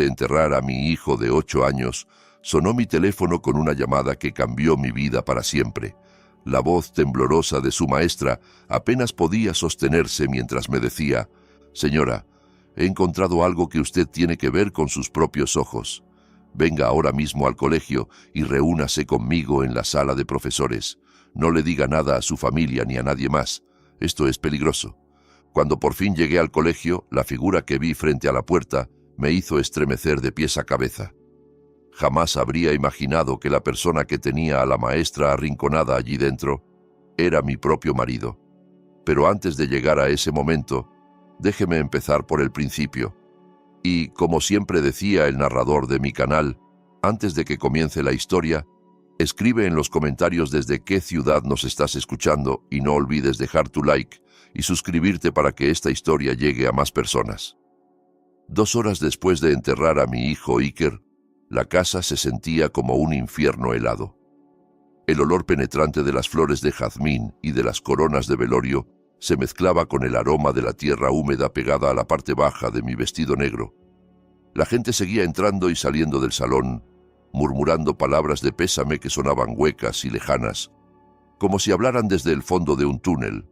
de enterrar a mi hijo de 8 años, sonó mi teléfono con una llamada que cambió mi vida para siempre. La voz temblorosa de su maestra apenas podía sostenerse mientras me decía: «Señora, he encontrado algo que usted tiene que ver con sus propios ojos. Venga ahora mismo al colegio y reúnase conmigo en la sala de profesores. No le diga nada a su familia ni a nadie más. Esto es peligroso». Cuando por fin llegué al colegio, la figura que vi frente a la puerta me hizo estremecer de pies a cabeza. Jamás habría imaginado que la persona que tenía a la maestra arrinconada allí dentro era mi propio marido. Pero antes de llegar a ese momento, déjeme empezar por el principio. Y, como siempre decía el narrador de mi canal, antes de que comience la historia, escribe en los comentarios desde qué ciudad nos estás escuchando y no olvides dejar tu like y suscribirte para que esta historia llegue a más personas. 2 horas después de enterrar a mi hijo Iker, la casa se sentía como un infierno helado. El olor penetrante de las flores de jazmín y de las coronas de velorio se mezclaba con el aroma de la tierra húmeda pegada a la parte baja de mi vestido negro. La gente seguía entrando y saliendo del salón, murmurando palabras de pésame que sonaban huecas y lejanas, como si hablaran desde el fondo de un túnel.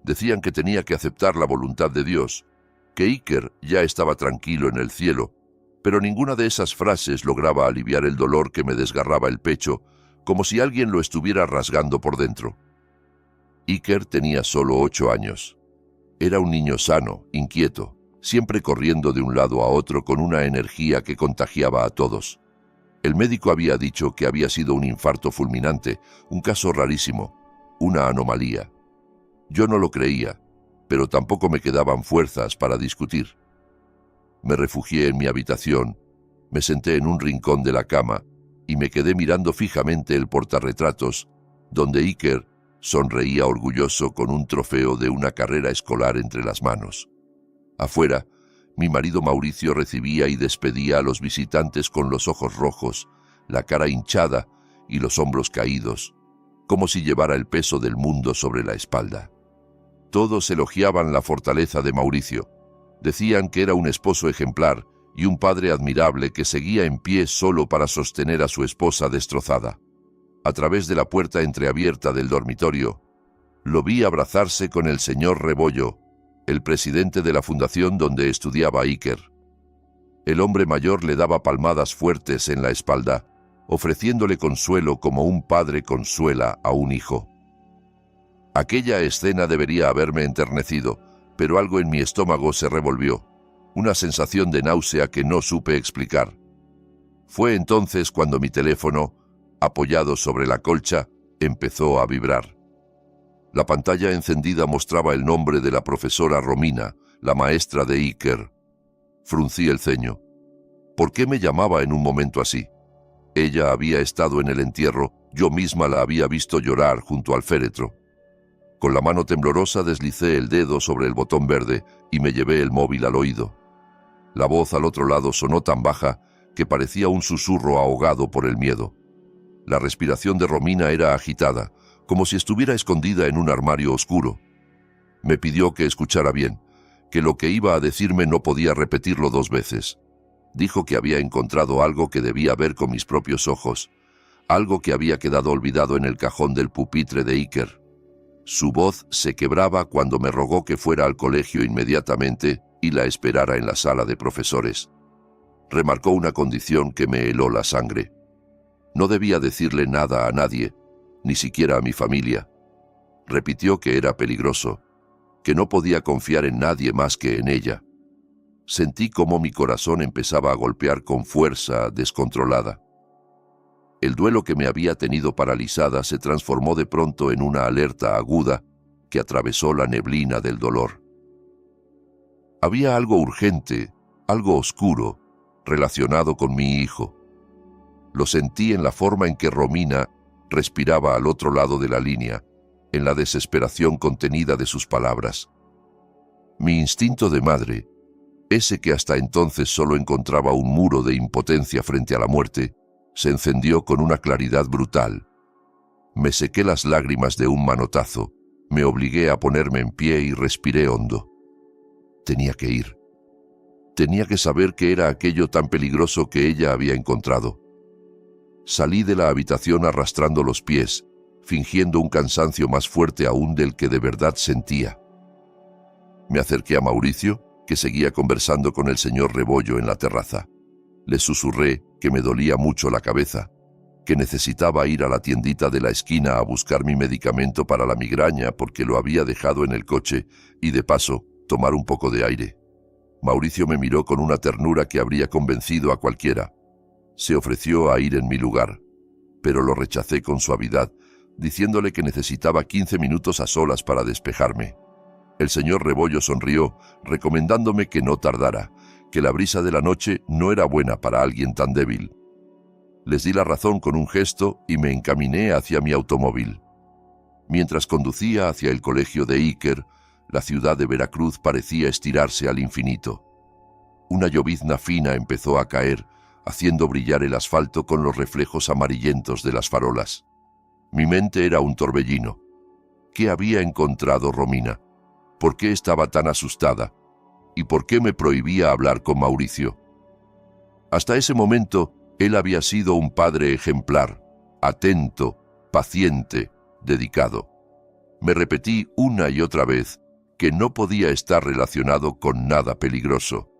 Decían que tenía que aceptar la voluntad de Dios, que Iker ya estaba tranquilo en el cielo, pero ninguna de esas frases lograba aliviar el dolor que me desgarraba el pecho, como si alguien lo estuviera rasgando por dentro. Iker tenía solo 8 años. Era un niño sano, inquieto, siempre corriendo de un lado a otro con una energía que contagiaba a todos. El médico había dicho que había sido un infarto fulminante, un caso rarísimo, una anomalía. Yo no lo creía, pero tampoco me quedaban fuerzas para discutir. Me refugié en mi habitación, me senté en un rincón de la cama y me quedé mirando fijamente el portarretratos, donde Iker sonreía orgulloso con un trofeo de una carrera escolar entre las manos. Afuera, mi marido Mauricio recibía y despedía a los visitantes con los ojos rojos, la cara hinchada y los hombros caídos, como si llevara el peso del mundo sobre la espalda. Todos elogiaban la fortaleza de Mauricio. Decían que era un esposo ejemplar y un padre admirable que seguía en pie solo para sostener a su esposa destrozada. A través de la puerta entreabierta del dormitorio, lo vi abrazarse con el señor Rebollo, el presidente de la fundación donde estudiaba Iker. El hombre mayor le daba palmadas fuertes en la espalda, ofreciéndole consuelo como un padre consuela a un hijo. Aquella escena debería haberme enternecido, pero algo en mi estómago se revolvió, una sensación de náusea que no supe explicar. Fue entonces cuando mi teléfono, apoyado sobre la colcha, empezó a vibrar. La pantalla encendida mostraba el nombre de la profesora Romina, la maestra de Iker. Fruncí el ceño. ¿Por qué me llamaba en un momento así? Ella había estado en el entierro, yo misma la había visto llorar junto al féretro. Con la mano temblorosa deslicé el dedo sobre el botón verde y me llevé el móvil al oído. La voz al otro lado sonó tan baja que parecía un susurro ahogado por el miedo. La respiración de Romina era agitada, como si estuviera escondida en un armario oscuro. Me pidió que escuchara bien, que lo que iba a decirme no podía repetirlo 2 veces. Dijo que había encontrado algo que debía ver con mis propios ojos, algo que había quedado olvidado en el cajón del pupitre de Iker. Su voz se quebraba cuando me rogó que fuera al colegio inmediatamente y la esperara en la sala de profesores. Remarcó una condición que me heló la sangre. No debía decirle nada a nadie, ni siquiera a mi familia. Repitió que era peligroso, que no podía confiar en nadie más que en ella. Sentí cómo mi corazón empezaba a golpear con fuerza descontrolada. El duelo que me había tenido paralizada se transformó de pronto en una alerta aguda que atravesó la neblina del dolor. Había algo urgente, algo oscuro, relacionado con mi hijo. Lo sentí en la forma en que Romina respiraba al otro lado de la línea, en la desesperación contenida de sus palabras. Mi instinto de madre, ese que hasta entonces solo encontraba un muro de impotencia frente a la muerte, se encendió con una claridad brutal. Me sequé las lágrimas de un manotazo, me obligué a ponerme en pie y respiré hondo. Tenía que ir. Tenía que saber qué era aquello tan peligroso que ella había encontrado. Salí de la habitación arrastrando los pies, fingiendo un cansancio más fuerte aún del que de verdad sentía. Me acerqué a Mauricio, que seguía conversando con el señor Rebollo en la terraza. Le susurré que me dolía mucho la cabeza, que necesitaba ir a la tiendita de la esquina a buscar mi medicamento para la migraña porque lo había dejado en el coche y, de paso, tomar un poco de aire. Mauricio me miró con una ternura que habría convencido a cualquiera. Se ofreció a ir en mi lugar, pero lo rechacé con suavidad, diciéndole que necesitaba 15 minutos a solas para despejarme. El señor Rebollo sonrió, recomendándome que no tardara, que la brisa de la noche no era buena para alguien tan débil. Les di la razón con un gesto y me encaminé hacia mi automóvil. Mientras conducía hacia el colegio de Iker, la ciudad de Veracruz parecía estirarse al infinito. Una llovizna fina empezó a caer, haciendo brillar el asfalto con los reflejos amarillentos de las farolas. Mi mente era un torbellino. ¿Qué había encontrado Romina? ¿Por qué estaba tan asustada? ¿Y por qué me prohibía hablar con Mauricio? Hasta ese momento, él había sido un padre ejemplar, atento, paciente, dedicado. Me repetí una y otra vez que no podía estar relacionado con nada peligroso.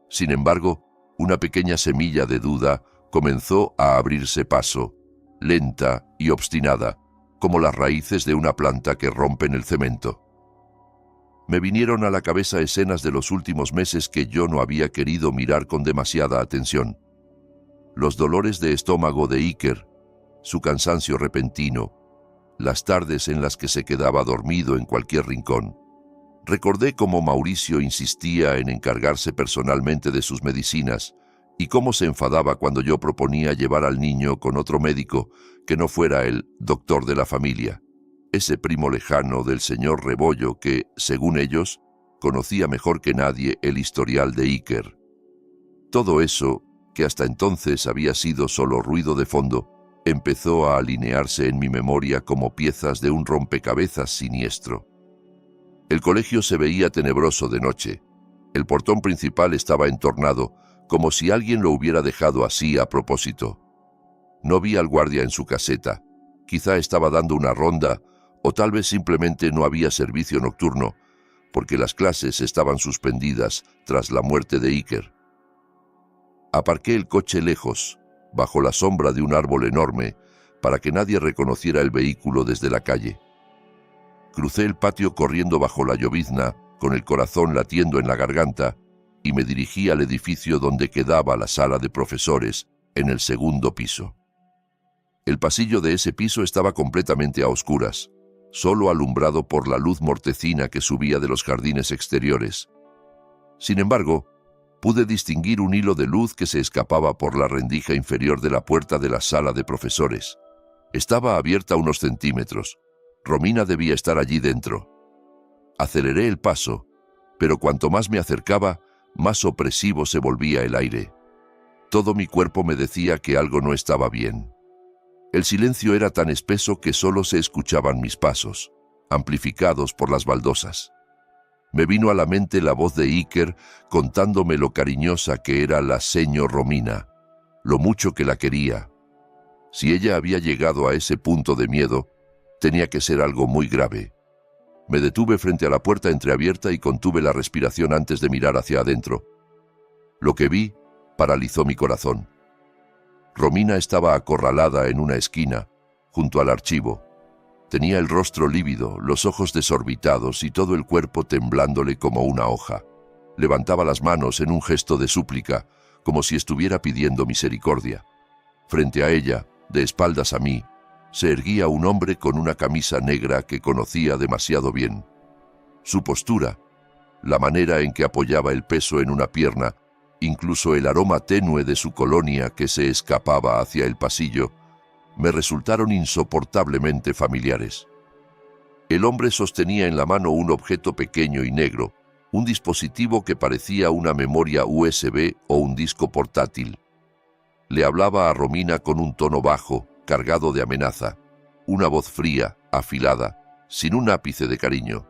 Sin embargo, una pequeña semilla de duda comenzó a abrirse paso, lenta y obstinada, como las raíces de una planta que rompen el cemento. Me vinieron a la cabeza escenas de los últimos meses que yo no había querido mirar con demasiada atención. Los dolores de estómago de Iker, su cansancio repentino, las tardes en las que se quedaba dormido en cualquier rincón. Recordé cómo Mauricio insistía en encargarse personalmente de sus medicinas y cómo se enfadaba cuando yo proponía llevar al niño con otro médico que no fuera el doctor de la familia, ese primo lejano del señor Rebollo que, según ellos, conocía mejor que nadie el historial de Iker. Todo eso, que hasta entonces había sido solo ruido de fondo, empezó a alinearse en mi memoria como piezas de un rompecabezas siniestro. El colegio se veía tenebroso de noche. El portón principal estaba entornado, como si alguien lo hubiera dejado así a propósito. No vi al guardia en su caseta. Quizá estaba dando una ronda, o tal vez simplemente no había servicio nocturno, porque las clases estaban suspendidas tras la muerte de Iker. Aparqué el coche lejos, bajo la sombra de un árbol enorme, para que nadie reconociera el vehículo desde la calle. Crucé el patio corriendo bajo la llovizna, con el corazón latiendo en la garganta, y me dirigí al edificio donde quedaba la sala de profesores, en el segundo piso. El pasillo de ese piso estaba completamente a oscuras, solo alumbrado por la luz mortecina que subía de los jardines exteriores. Sin embargo, pude distinguir un hilo de luz que se escapaba por la rendija inferior de la puerta de la sala de profesores. Estaba abierta unos centímetros. Romina debía estar allí dentro. Aceleré el paso, pero cuanto más me acercaba, más opresivo se volvía el aire. Todo mi cuerpo me decía que algo no estaba bien. El silencio era tan espeso que solo se escuchaban mis pasos, amplificados por las baldosas. Me vino a la mente la voz de Iker contándome lo cariñosa que era la señor Romina, lo mucho que la quería. Si ella había llegado a ese punto de miedo, tenía que ser algo muy grave. Me detuve frente a la puerta entreabierta y contuve la respiración antes de mirar hacia adentro. Lo que vi paralizó mi corazón. Romina estaba acorralada en una esquina, junto al archivo. Tenía el rostro lívido, los ojos desorbitados y todo el cuerpo temblándole como una hoja. Levantaba las manos en un gesto de súplica, como si estuviera pidiendo misericordia. Frente a ella, de espaldas a mí, se erguía un hombre con una camisa negra que conocía demasiado bien. Su postura, la manera en que apoyaba el peso en una pierna, incluso el aroma tenue de su colonia que se escapaba hacia el pasillo, me resultaron insoportablemente familiares. El hombre sostenía en la mano un objeto pequeño y negro, un dispositivo que parecía una memoria USB o un disco portátil. Le hablaba a Romina con un tono bajo, cargado de amenaza, una voz fría, afilada, sin un ápice de cariño.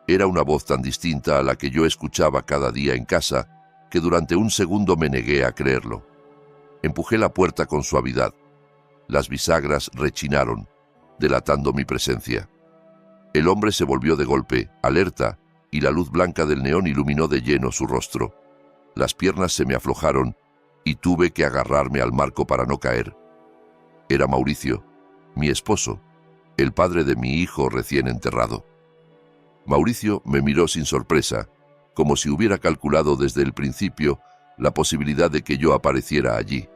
Era una voz tan distinta a la que yo escuchaba cada día en casa, que durante un segundo me negué a creerlo. Empujé la puerta con suavidad. Las bisagras rechinaron, delatando mi presencia. El hombre se volvió de golpe, alerta, y la luz blanca del neón iluminó de lleno su rostro. Las piernas se me aflojaron y tuve que agarrarme al marco para no caer. Era Mauricio, mi esposo, el padre de mi hijo recién enterrado. Mauricio me miró sin sorpresa, como si hubiera calculado desde el principio la posibilidad de que yo apareciera allí.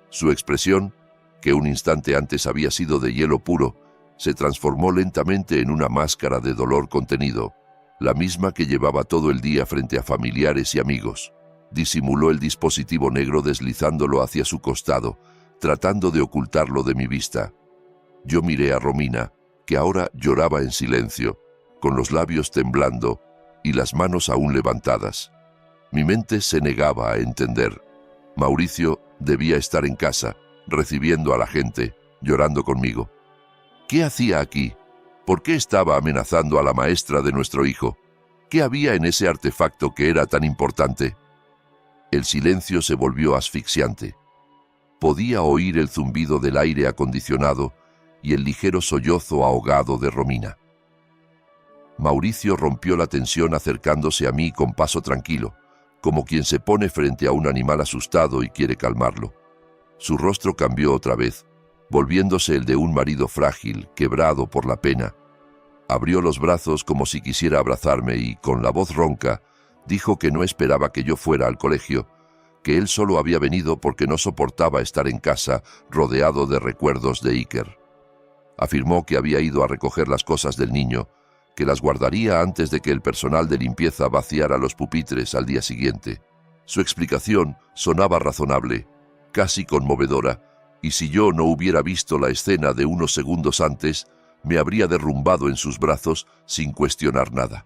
Su expresión, que un instante antes había sido de hielo puro, se transformó lentamente en una máscara de dolor contenido, la misma que llevaba todo el día frente a familiares y amigos. Disimuló el dispositivo negro deslizándolo hacia su costado, tratando de ocultarlo de mi vista. Yo miré a Romina, que ahora lloraba en silencio, con los labios temblando y las manos aún levantadas. Mi mente se negaba a entender. Mauricio debía estar en casa, recibiendo a la gente, llorando conmigo. ¿Qué hacía aquí? ¿Por qué estaba amenazando a la maestra de nuestro hijo? ¿Qué había en ese artefacto que era tan importante? El silencio se volvió asfixiante. Podía oír el zumbido del aire acondicionado y el ligero sollozo ahogado de Romina. Mauricio rompió la tensión acercándose a mí con paso tranquilo, como quien se pone frente a un animal asustado y quiere calmarlo. Su rostro cambió otra vez, volviéndose el de un marido frágil, quebrado por la pena. Abrió los brazos como si quisiera abrazarme y, con la voz ronca, dijo que no esperaba que yo fuera al colegio, que él solo había venido porque no soportaba estar en casa rodeado de recuerdos de Iker. Afirmó que había ido a recoger las cosas del niño, que las guardaría antes de que el personal de limpieza vaciara los pupitres al día siguiente. Su explicación sonaba razonable, casi conmovedora, y si yo no hubiera visto la escena de unos segundos antes, me habría derrumbado en sus brazos sin cuestionar nada.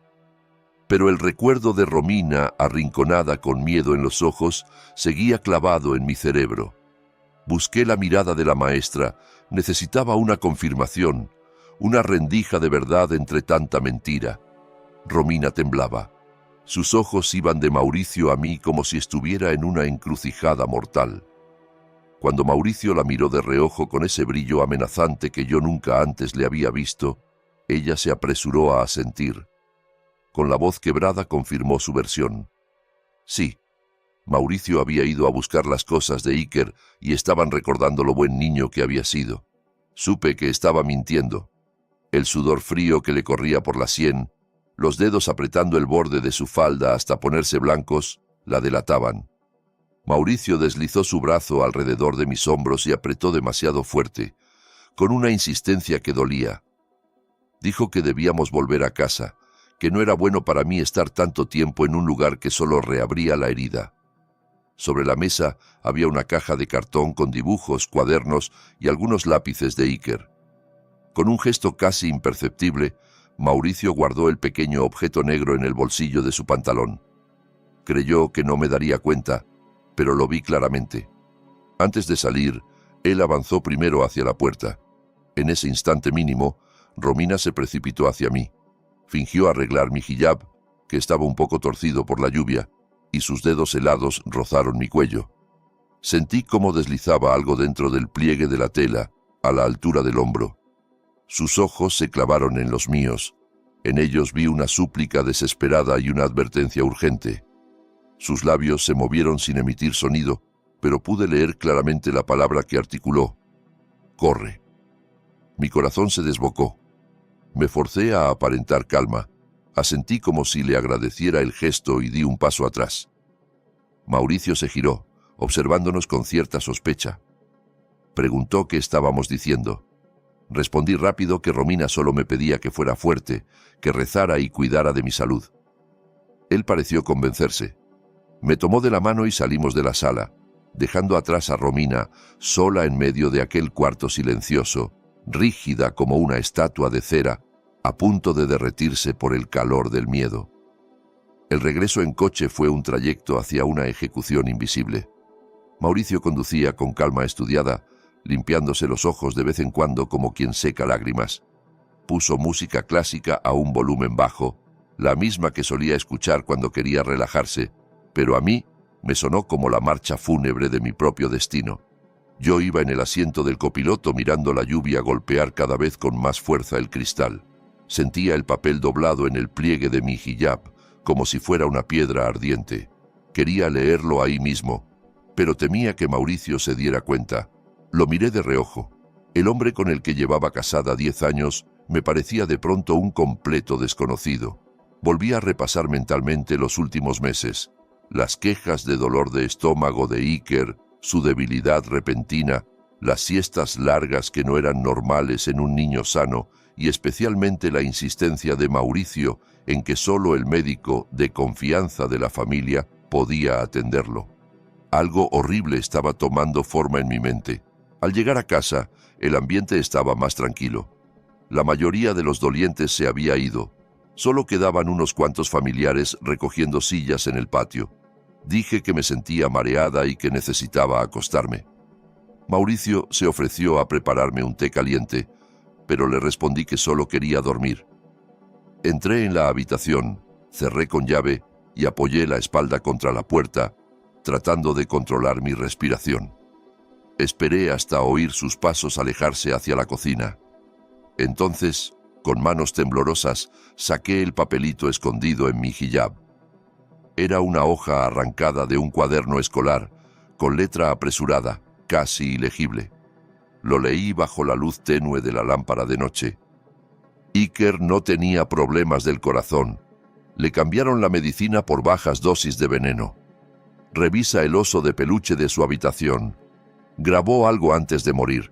Pero el recuerdo de Romina, arrinconada con miedo en los ojos, seguía clavado en mi cerebro. Busqué la mirada de la maestra, necesitaba una confirmación, una rendija de verdad entre tanta mentira. Romina temblaba. Sus ojos iban de Mauricio a mí como si estuviera en una encrucijada mortal. Cuando Mauricio la miró de reojo con ese brillo amenazante que yo nunca antes le había visto, ella se apresuró a asentir. Con la voz quebrada confirmó su versión. Sí, Mauricio había ido a buscar las cosas de Iker y estaban recordando lo buen niño que había sido. Supe que estaba mintiendo. El sudor frío que le corría por la sien, los dedos apretando el borde de su falda hasta ponerse blancos, la delataban. Mauricio deslizó su brazo alrededor de mis hombros y apretó demasiado fuerte, con una insistencia que dolía. Dijo que debíamos volver a casa, que no era bueno para mí estar tanto tiempo en un lugar que solo reabría la herida. Sobre la mesa había una caja de cartón con dibujos, cuadernos y algunos lápices de Iker. Con un gesto casi imperceptible, Mauricio guardó el pequeño objeto negro en el bolsillo de su pantalón. Creyó que no me daría cuenta, pero lo vi claramente. Antes de salir, él avanzó primero hacia la puerta. En ese instante mínimo, Romina se precipitó hacia mí. Fingió arreglar mi hijab, que estaba un poco torcido por la lluvia, y sus dedos helados rozaron mi cuello. Sentí cómo deslizaba algo dentro del pliegue de la tela, a la altura del hombro. Sus ojos se clavaron en los míos. En ellos vi una súplica desesperada y una advertencia urgente. Sus labios se movieron sin emitir sonido, pero pude leer claramente la palabra que articuló. «Corre». Mi corazón se desbocó. Me forcé a aparentar calma. Asentí como si le agradeciera el gesto y di un paso atrás. Mauricio se giró, observándonos con cierta sospecha. Preguntó qué estábamos diciendo. Respondí rápido que Romina solo me pedía que fuera fuerte, que rezara y cuidara de mi salud. Él pareció convencerse. Me tomó de la mano y salimos de la sala, dejando atrás a Romina sola en medio de aquel cuarto silencioso, rígida como una estatua de cera, a punto de derretirse por el calor del miedo. El regreso en coche fue un trayecto hacia una ejecución invisible. Mauricio conducía con calma estudiada, limpiándose los ojos de vez en cuando como quien seca lágrimas. Puso música clásica a un volumen bajo, la misma que solía escuchar cuando quería relajarse, pero a mí Me sonó como la marcha fúnebre de mi propio destino. Yo iba en el asiento del copiloto mirando la lluvia golpear cada vez con más fuerza el cristal. Sentía el papel doblado en el pliegue de mi hijab, como si fuera una piedra ardiente. Quería leerlo ahí mismo, pero temía que Mauricio se diera cuenta. Lo miré de reojo. El hombre con el que llevaba casada 10 años me parecía de pronto un completo desconocido. Volví a repasar mentalmente los últimos meses. Las quejas de dolor de estómago de Iker, su debilidad repentina, las siestas largas que no eran normales en un niño sano y especialmente la insistencia de Mauricio en que solo el médico de confianza de la familia podía atenderlo. Algo horrible estaba tomando forma en mi mente. Al llegar a casa, el ambiente estaba más tranquilo. La mayoría de los dolientes se había ido. Solo quedaban unos cuantos familiares recogiendo sillas en el patio. Dije que me sentía mareada y que necesitaba acostarme. Mauricio se ofreció a prepararme un té caliente, pero le respondí que solo quería dormir. Entré en la habitación, cerré con llave y apoyé la espalda contra la puerta, tratando de controlar mi respiración. Esperé hasta oír sus pasos alejarse hacia la cocina. Entonces, con manos temblorosas, saqué el papelito escondido en mi hijab. Era una hoja arrancada de un cuaderno escolar, con letra apresurada, casi ilegible. Lo leí bajo la luz tenue de la lámpara de noche. Iker no tenía problemas del corazón. Le cambiaron la medicina por bajas dosis de veneno. Revisa el oso de peluche de su habitación. Grabó algo antes de morir.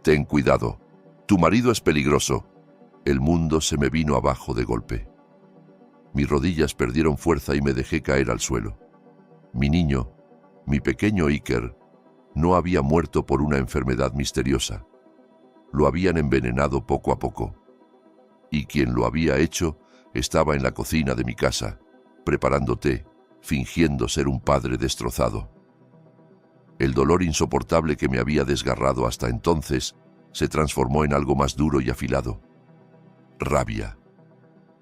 Ten cuidado. Tu marido es peligroso. El mundo se me vino abajo de golpe. Mis rodillas perdieron fuerza y me dejé caer al suelo. Mi niño, mi pequeño Iker, no había muerto por una enfermedad misteriosa. Lo habían envenenado poco a poco. Y quien lo había hecho estaba en la cocina de mi casa, preparando té, fingiendo ser un padre destrozado. El dolor insoportable que me había desgarrado hasta entonces se transformó en algo más duro y afilado. Rabia.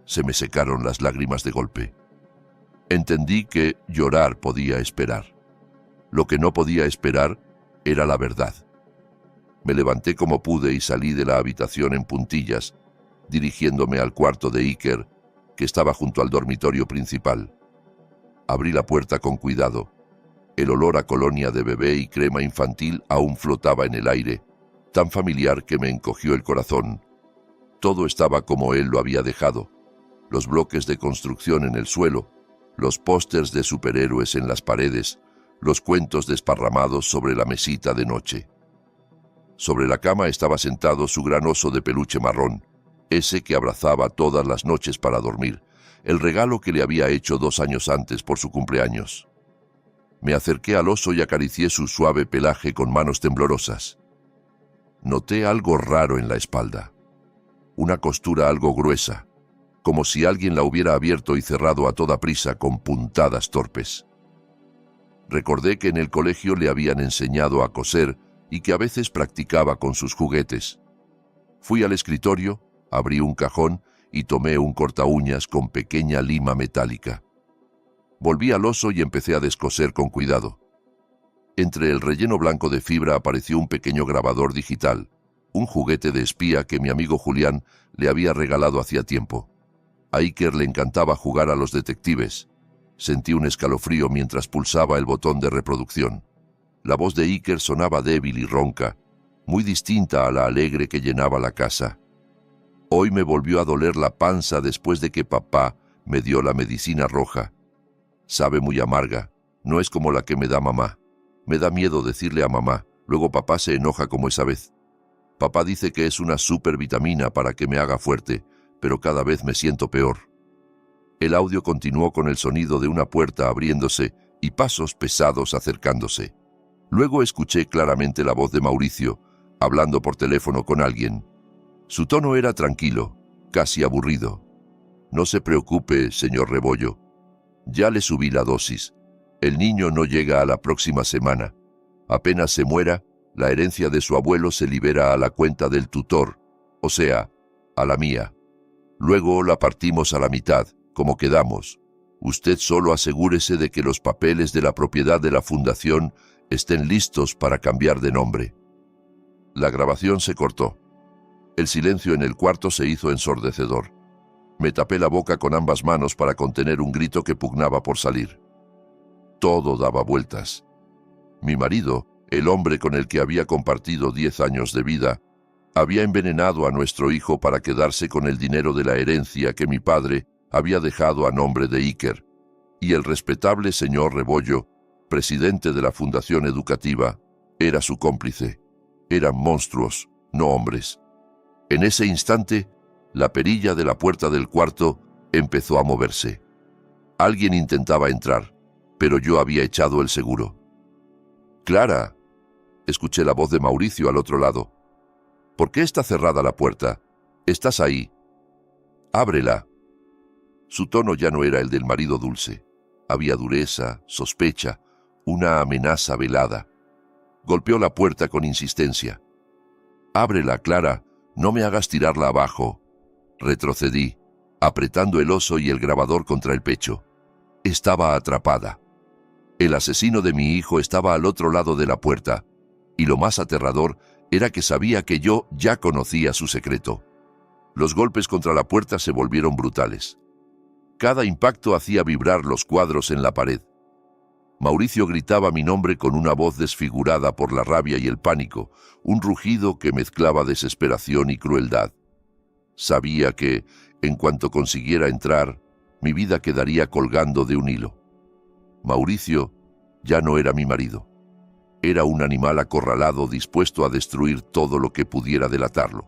Se me secaron las lágrimas de golpe. Entendí que llorar podía esperar. Lo que no podía esperar era la verdad. Me levanté como pude y salí de la habitación en puntillas, dirigiéndome al cuarto de Iker, que estaba junto al dormitorio principal. Abrí la puerta con cuidado. El olor a colonia de bebé y crema infantil aún flotaba en el aire, tan familiar que me encogió el corazón. Todo estaba como él lo había dejado. Los bloques de construcción en el suelo, los pósters de superhéroes en las paredes, los cuentos desparramados sobre la mesita de noche. Sobre la cama estaba sentado su gran oso de peluche marrón, ese que abrazaba todas las noches para dormir, el regalo que le había hecho 2 años antes por su cumpleaños. Me acerqué al oso y acaricié su suave pelaje con manos temblorosas. Noté algo raro en la espalda, una costura algo gruesa, como si alguien la hubiera abierto y cerrado a toda prisa con puntadas torpes. Recordé que en el colegio le habían enseñado a coser y que a veces practicaba con sus juguetes. Fui al escritorio, abrí un cajón y tomé un cortaúñas con pequeña lima metálica. Volví al oso y empecé a descoser con cuidado. Entre el relleno blanco de fibra apareció un pequeño grabador digital, un juguete de espía que mi amigo Julián le había regalado hacía tiempo. A Iker le encantaba jugar a los detectives. Sentí un escalofrío mientras pulsaba el botón de reproducción. La voz de Iker sonaba débil y ronca, muy distinta a la alegre que llenaba la casa. Hoy me volvió a doler la panza después de que papá me dio la medicina roja. Sabe muy amarga, no es como la que me da mamá. Me da miedo decirle a mamá, luego papá se enoja como esa vez. Papá dice que es una supervitamina para que me haga fuerte, pero cada vez me siento peor. El audio continuó con el sonido de una puerta abriéndose y pasos pesados acercándose. Luego escuché claramente la voz de Mauricio, hablando por teléfono con alguien. Su tono era tranquilo, casi aburrido. No se preocupe, señor Rebollo. Ya le subí la dosis. El niño no llega a la próxima semana. Apenas se muera, la herencia de su abuelo se libera a la cuenta del tutor, o sea, a la mía. Luego la partimos a la mitad, como quedamos. Usted solo asegúrese de que los papeles de la propiedad de la fundación estén listos para cambiar de nombre. La grabación se cortó. El silencio en el cuarto se hizo ensordecedor. Me tapé la boca con ambas manos para contener un grito que pugnaba por salir. Todo daba vueltas. Mi marido, el hombre con el que había compartido 10 años de vida, había envenenado a nuestro hijo para quedarse con el dinero de la herencia que mi padre había dejado a nombre de Iker, y el respetable señor Rebollo, presidente de la Fundación Educativa, era su cómplice. Eran monstruos, no hombres. En ese instante, la perilla de la puerta del cuarto empezó a moverse. Alguien intentaba entrar, pero yo había echado el seguro. «Clara», escuché la voz de Mauricio al otro lado. «¿Por qué está cerrada la puerta? Estás ahí. Ábrela». Su tono ya no era el del marido dulce. Había dureza, sospecha, una amenaza velada. Golpeó la puerta con insistencia. «Ábrela, Clara, no me hagas tirarla abajo». Retrocedí, apretando el oso y el grabador contra el pecho. Estaba atrapada. El asesino de mi hijo estaba al otro lado de la puerta, y lo más aterrador era que sabía que yo ya conocía su secreto. Los golpes contra la puerta se volvieron brutales. Cada impacto hacía vibrar los cuadros en la pared. Mauricio gritaba mi nombre con una voz desfigurada por la rabia y el pánico, un rugido que mezclaba desesperación y crueldad. Sabía que, en cuanto consiguiera entrar, mi vida quedaría colgando de un hilo. Mauricio ya no era mi marido. Era un animal acorralado dispuesto a destruir todo lo que pudiera delatarlo.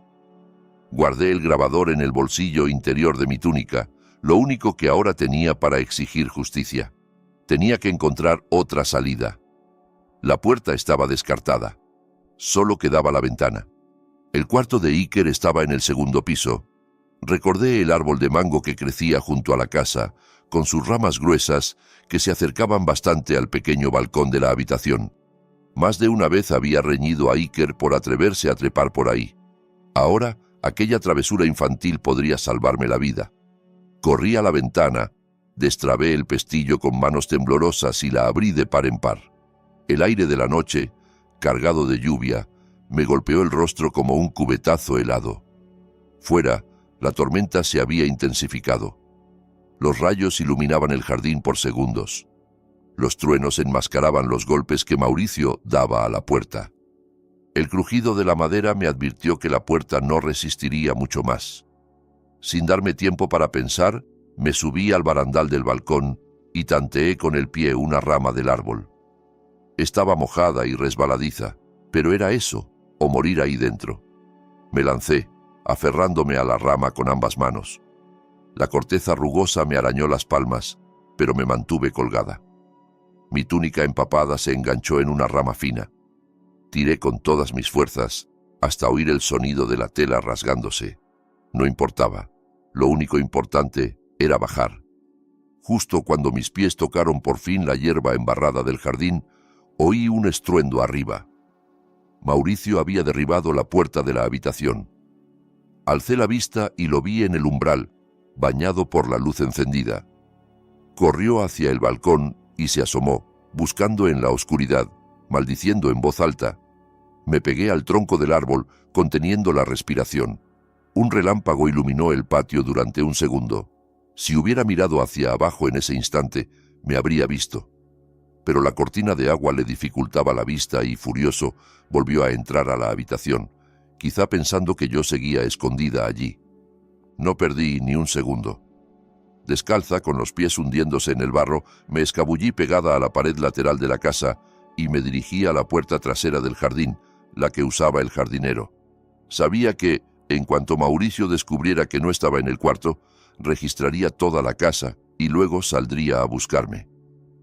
Guardé el grabador en el bolsillo interior de mi túnica, lo único que ahora tenía para exigir justicia. Tenía que encontrar otra salida. La puerta estaba descartada. Solo quedaba la ventana. El cuarto de Iker estaba en el segundo piso. Recordé el árbol de mango que crecía junto a la casa, con sus ramas gruesas que se acercaban bastante al pequeño balcón de la habitación. Más de una vez había reñido a Iker por atreverse a trepar por ahí. Ahora, aquella travesura infantil podría salvarme la vida. Corrí a la ventana, destrabé el pestillo con manos temblorosas y la abrí de par en par. El aire de la noche, cargado de lluvia, me golpeó el rostro como un cubetazo helado. Fuera, la tormenta se había intensificado. Los rayos iluminaban el jardín por segundos. Los truenos enmascaraban los golpes que Mauricio daba a la puerta. El crujido de la madera me advirtió que la puerta no resistiría mucho más. Sin darme tiempo para pensar, me subí al barandal del balcón y tanteé con el pie una rama del árbol. Estaba mojada y resbaladiza, pero era eso, o morir ahí dentro. Me lancé, aferrándome a la rama con ambas manos. La corteza rugosa me arañó las palmas, pero me mantuve colgada. Mi túnica empapada se enganchó en una rama fina. Tiré con todas mis fuerzas, hasta oír el sonido de la tela rasgándose. No importaba. Lo único importante era bajar. Justo cuando mis pies tocaron por fin la hierba embarrada del jardín, oí un estruendo arriba. Mauricio había derribado la puerta de la habitación. Alcé la vista y lo vi en el umbral, bañado por la luz encendida. Corrió hacia el balcón y se asomó, buscando en la oscuridad, maldiciendo en voz alta. Me pegué al tronco del árbol, conteniendo la respiración. Un relámpago iluminó el patio durante un segundo. Si hubiera mirado hacia abajo en ese instante, me habría visto. Pero la cortina de agua le dificultaba la vista y, furioso, volvió a entrar a la habitación, quizá pensando que yo seguía escondida allí. No perdí ni un segundo. Descalza, con los pies hundiéndose en el barro, me escabullí pegada a la pared lateral de la casa y me dirigí a la puerta trasera del jardín, la que usaba el jardinero. Sabía que, en cuanto Mauricio descubriera que no estaba en el cuarto, registraría toda la casa y luego saldría a buscarme.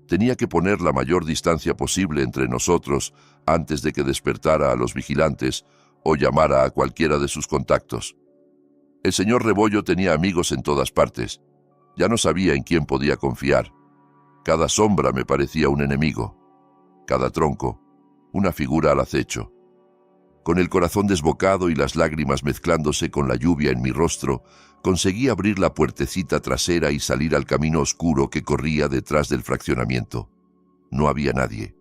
Tenía que poner la mayor distancia posible entre nosotros antes de que despertara a los vigilantes o llamara a cualquiera de sus contactos. El señor Rebollo tenía amigos en todas partes. Ya no sabía en quién podía confiar. Cada sombra me parecía un enemigo. Cada tronco, una figura al acecho. Con el corazón desbocado y las lágrimas mezclándose con la lluvia en mi rostro, Conseguí abrir la puertecita trasera y salir al camino oscuro que corría detrás del fraccionamiento. No había nadie.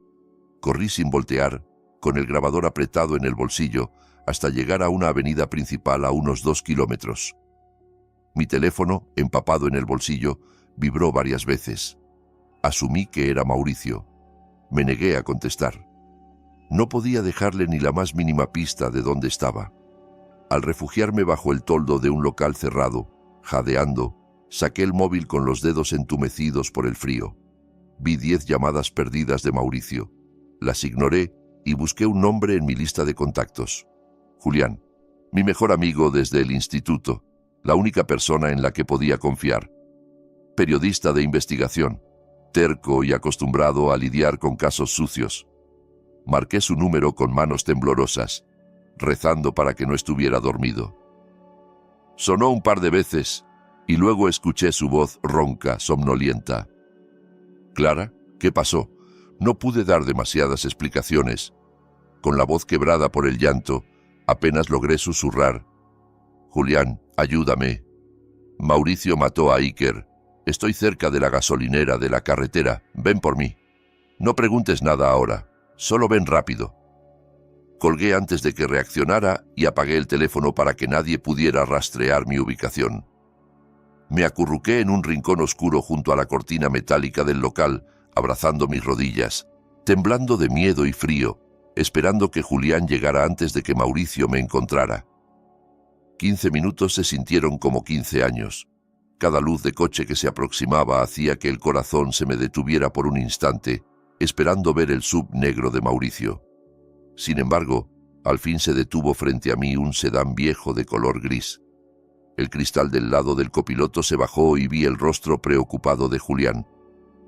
Corrí sin voltear, con el grabador apretado en el bolsillo, hasta llegar a una avenida principal a unos 2 kilómetros. Mi teléfono, empapado en el bolsillo, vibró varias veces. Asumí que era Mauricio. Me negué a contestar. No podía dejarle ni la más mínima pista de dónde estaba. Al refugiarme bajo el toldo de un local cerrado, jadeando, saqué el móvil con los dedos entumecidos por el frío. Vi 10 llamadas perdidas de Mauricio. Las ignoré y busqué un nombre en mi lista de contactos. Julián, mi mejor amigo desde el instituto, la única persona en la que podía confiar. Periodista de investigación, terco y acostumbrado a lidiar con casos sucios. Marqué su número con manos temblorosas, rezando para que no estuviera dormido. Sonó un par de veces y luego escuché su voz ronca, somnolienta. «Clara, ¿qué pasó?» No pude dar demasiadas explicaciones. Con la voz quebrada por el llanto, apenas logré susurrar. «Julián, ayúdame. Mauricio mató a Iker. Estoy cerca de la gasolinera de la carretera. Ven por mí. No preguntes nada ahora. Solo ven rápido». Colgué antes de que reaccionara y apagué el teléfono para que nadie pudiera rastrear mi ubicación. Me acurruqué en un rincón oscuro junto a la cortina metálica del local, abrazando mis rodillas, temblando de miedo y frío, esperando que Julián llegara antes de que Mauricio me encontrara. 15 minutos se sintieron como 15 años. Cada luz de coche que se aproximaba hacía que el corazón se me detuviera por un instante, esperando ver el SUV negro de Mauricio. Sin embargo, al fin se detuvo frente a mí un sedán viejo de color gris. El cristal del lado del copiloto se bajó y vi el rostro preocupado de Julián.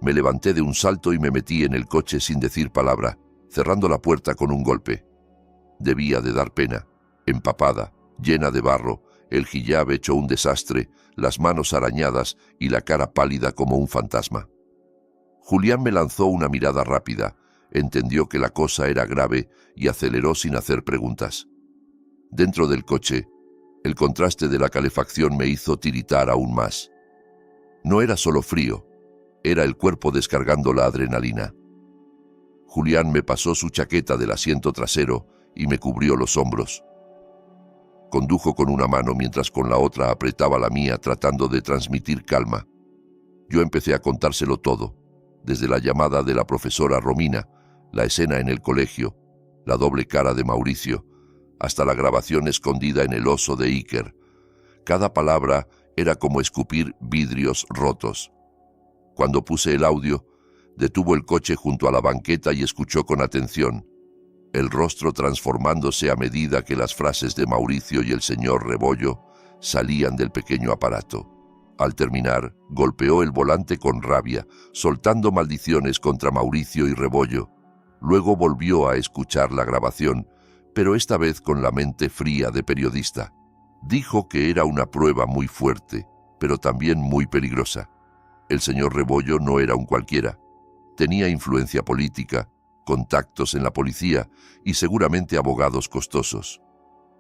Me levanté de un salto y me metí en el coche sin decir palabra, cerrando la puerta con un golpe. Debía de dar pena. Empapada, llena de barro, el hijab hecho un desastre, las manos arañadas y la cara pálida como un fantasma. Julián me lanzó una mirada rápida, entendió que la cosa era grave y aceleró sin hacer preguntas. Dentro del coche, el contraste de la calefacción me hizo tiritar aún más. No era solo frío, era el cuerpo descargando la adrenalina. Julián me pasó su chaqueta del asiento trasero y me cubrió los hombros. Condujo con una mano mientras con la otra apretaba la mía tratando de transmitir calma. Yo empecé a contárselo todo, desde la llamada de la profesora Romina, la escena en el colegio, la doble cara de Mauricio, hasta la grabación escondida en el oso de Iker. Cada palabra era como escupir vidrios rotos. Cuando puse el audio, detuvo el coche junto a la banqueta y escuchó con atención, el rostro transformándose a medida que las frases de Mauricio y el señor Rebollo salían del pequeño aparato. Al terminar, golpeó el volante con rabia, soltando maldiciones contra Mauricio y Rebollo. Luego volvió a escuchar la grabación, pero esta vez con la mente fría de periodista. Dijo que era una prueba muy fuerte, pero también muy peligrosa. El señor Rebollo no era un cualquiera. Tenía influencia política, contactos en la policía y seguramente abogados costosos.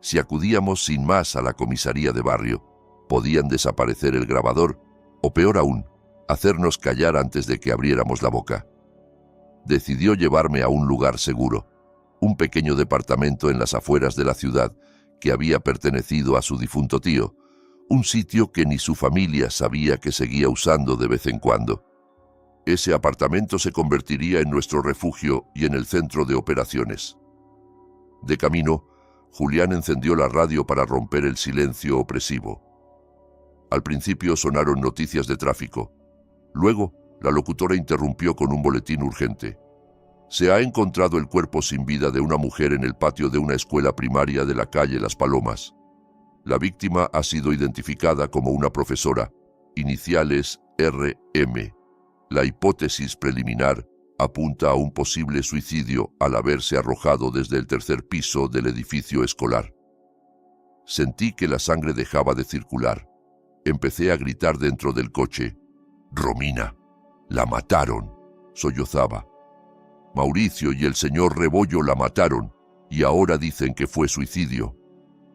Si acudíamos sin más a la comisaría de barrio, podían desaparecer el grabador o, peor aún, hacernos callar antes de que abriéramos la boca. Decidió llevarme a un lugar seguro, un pequeño departamento en las afueras de la ciudad que había pertenecido a su difunto tío, un sitio que ni su familia sabía que seguía usando de vez en cuando. Ese apartamento se convertiría en nuestro refugio y en el centro de operaciones. De camino, Julián encendió la radio para romper el silencio opresivo. Al principio sonaron noticias de tráfico. Luego, la locutora interrumpió con un boletín urgente. Se ha encontrado el cuerpo sin vida de una mujer en el patio de una escuela primaria de la calle Las Palomas. La víctima ha sido identificada como una profesora, iniciales RM. La hipótesis preliminar apunta a un posible suicidio al haberse arrojado desde el 3er piso del edificio escolar. Sentí que la sangre dejaba de circular. Empecé a gritar dentro del coche. «Romina, la mataron», sollozaba. «Mauricio y el señor Rebollo la mataron y ahora dicen que fue suicidio».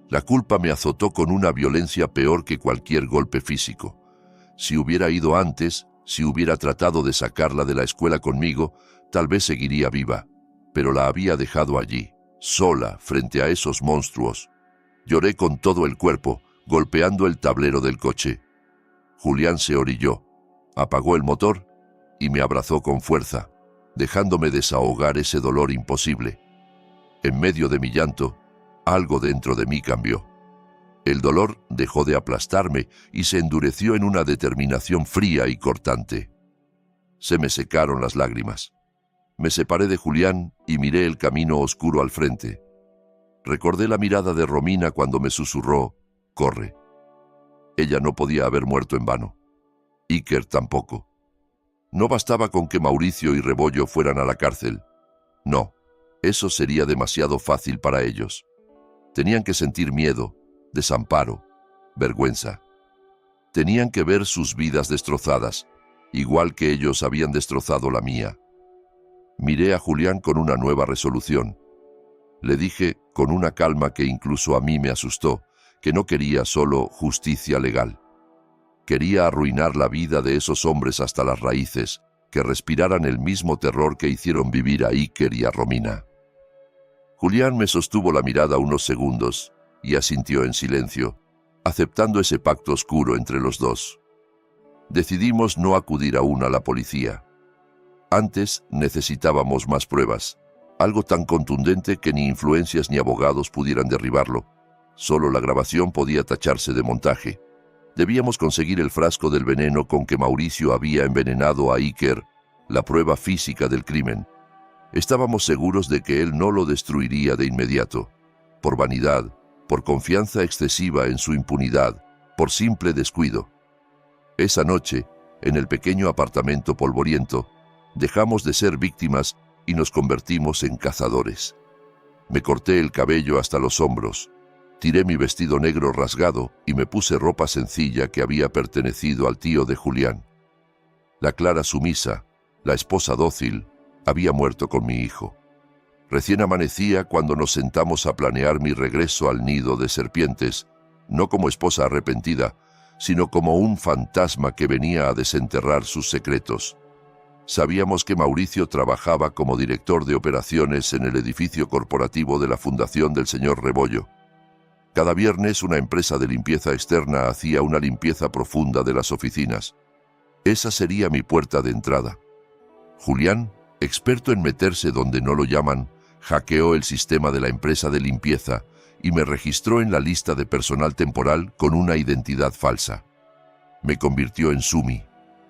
La culpa me azotó con una violencia peor que cualquier golpe físico. Si hubiera ido antes, si hubiera tratado de sacarla de la escuela conmigo, tal vez seguiría viva, pero la había dejado allí, sola, frente a esos monstruos. Lloré con todo el cuerpo, golpeando el tablero del coche. Julián se orilló, apagó el motor y me abrazó con fuerza, dejándome desahogar ese dolor imposible. En medio de mi llanto, algo dentro de mí cambió. El dolor dejó de aplastarme y se endureció en una determinación fría y cortante. Se me secaron las lágrimas. Me separé de Julián y miré el camino oscuro al frente. Recordé la mirada de Romina cuando me susurró, «Corre». Ella no podía haber muerto en vano. Iker tampoco. No bastaba con que Mauricio y Rebollo fueran a la cárcel. No, eso sería demasiado fácil para ellos. Tenían que sentir miedo, desamparo, vergüenza. Tenían que ver sus vidas destrozadas, igual que ellos habían destrozado la mía. Miré a Julián con una nueva resolución. Le dije, con una calma que incluso a mí me asustó, que no quería solo justicia legal. Quería arruinar la vida de esos hombres hasta las raíces, que respiraran el mismo terror que hicieron vivir a Iker y a Romina. Julián me sostuvo la mirada unos segundos y asintió en silencio, aceptando ese pacto oscuro entre los dos. Decidimos no acudir aún a la policía. Antes necesitábamos más pruebas, algo tan contundente que ni influencias ni abogados pudieran derribarlo. Solo la grabación podía tacharse de montaje. Debíamos conseguir el frasco del veneno con que Mauricio había envenenado a Iker, la prueba física del crimen. Estábamos seguros de que él no lo destruiría de inmediato, por vanidad, por confianza excesiva en su impunidad, por simple descuido. Esa noche, en el pequeño apartamento polvoriento, dejamos de ser víctimas y nos convertimos en cazadores. Me corté el cabello hasta los hombros, tiré mi vestido negro rasgado y me puse ropa sencilla que había pertenecido al tío de Julián. La Clara sumisa, la esposa dócil, había muerto con mi hijo. Recién amanecía cuando nos sentamos a planear mi regreso al nido de serpientes, no como esposa arrepentida, sino como un fantasma que venía a desenterrar sus secretos. Sabíamos que Mauricio trabajaba como director de operaciones en el edificio corporativo de la Fundación del señor Rebollo. Cada viernes una empresa de limpieza externa hacía una limpieza profunda de las oficinas. Esa sería mi puerta de entrada. Julián, experto en meterse donde no lo llaman, hackeó el sistema de la empresa de limpieza y me registró en la lista de personal temporal con una identidad falsa. Me convirtió en Sumi,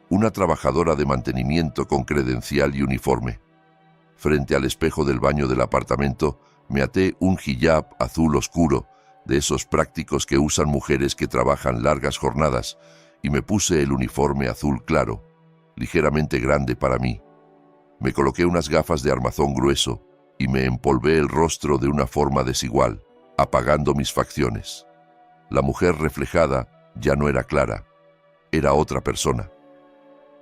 una trabajadora de mantenimiento con credencial y uniforme. Frente al espejo del baño del apartamento, me até un hijab azul oscuro, de esos prácticos que usan mujeres que trabajan largas jornadas, y me puse el uniforme azul claro, ligeramente grande para mí. Me coloqué unas gafas de armazón grueso y me empolvé el rostro de una forma desigual, apagando mis facciones. La mujer reflejada ya no era Clara, era otra persona.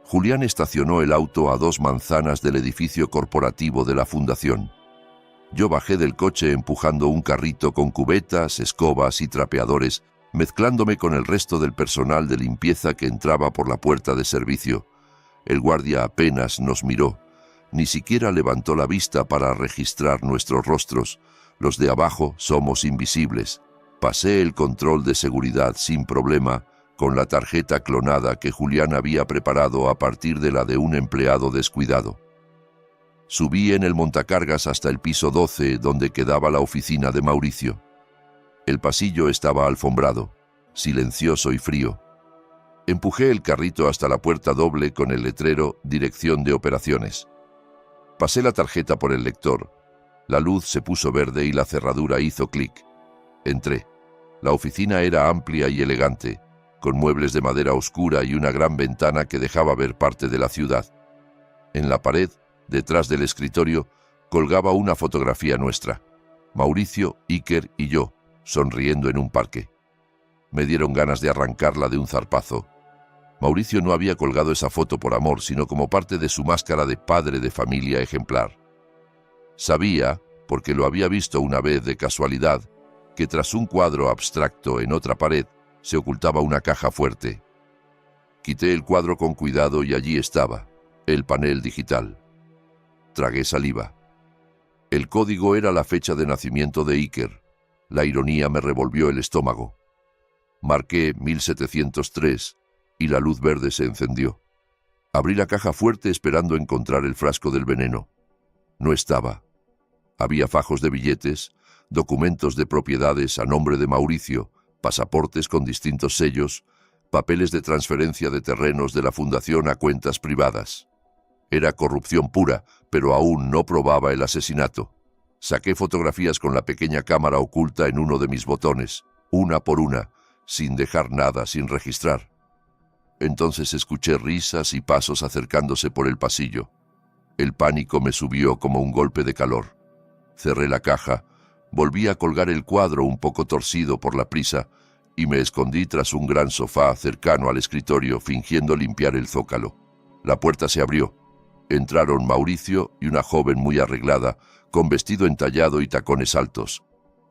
Julián estacionó el auto a 2 manzanas del edificio corporativo de la fundación. Yo bajé del coche empujando un carrito con cubetas, escobas y trapeadores, mezclándome con el resto del personal de limpieza que entraba por la puerta de servicio. El guardia apenas nos miró. Ni siquiera levantó la vista para registrar nuestros rostros. Los de abajo somos invisibles. Pasé el control de seguridad sin problema, con la tarjeta clonada que Julián había preparado a partir de la de un empleado descuidado. Subí en el montacargas hasta el piso 12, donde quedaba la oficina de Mauricio. El pasillo estaba alfombrado, silencioso y frío. Empujé el carrito hasta la puerta doble con el letrero Dirección de Operaciones. Pasé la tarjeta por el lector. La luz se puso verde y la cerradura hizo clic. Entré. La oficina era amplia y elegante, con muebles de madera oscura y una gran ventana que dejaba ver parte de la ciudad. En la pared, detrás del escritorio, colgaba una fotografía nuestra. Mauricio, Iker y yo, sonriendo en un parque. Me dieron ganas de arrancarla de un zarpazo. Mauricio no había colgado esa foto por amor, sino como parte de su máscara de padre de familia ejemplar. Sabía, porque lo había visto una vez de casualidad, que tras un cuadro abstracto en otra pared se ocultaba una caja fuerte. Quité el cuadro con cuidado y allí estaba, el panel digital. Tragué saliva. El código era la fecha de nacimiento de Iker. La ironía me revolvió el estómago. Marqué 1703 y la luz verde se encendió. Abrí la caja fuerte esperando encontrar el frasco del veneno. No estaba. Había fajos de billetes, documentos de propiedades a nombre de Mauricio, pasaportes con distintos sellos, papeles de transferencia de terrenos de la fundación a cuentas privadas. Era corrupción pura, pero aún no probaba el asesinato. Saqué fotografías con la pequeña cámara oculta en uno de mis botones, una por una, sin dejar nada sin registrar. Entonces escuché risas y pasos acercándose por el pasillo. El pánico me subió como un golpe de calor. Cerré la caja, volví a colgar el cuadro un poco torcido por la prisa y me escondí tras un gran sofá cercano al escritorio fingiendo limpiar el zócalo. La puerta se abrió. Entraron Mauricio y una joven muy arreglada, con vestido entallado y tacones altos.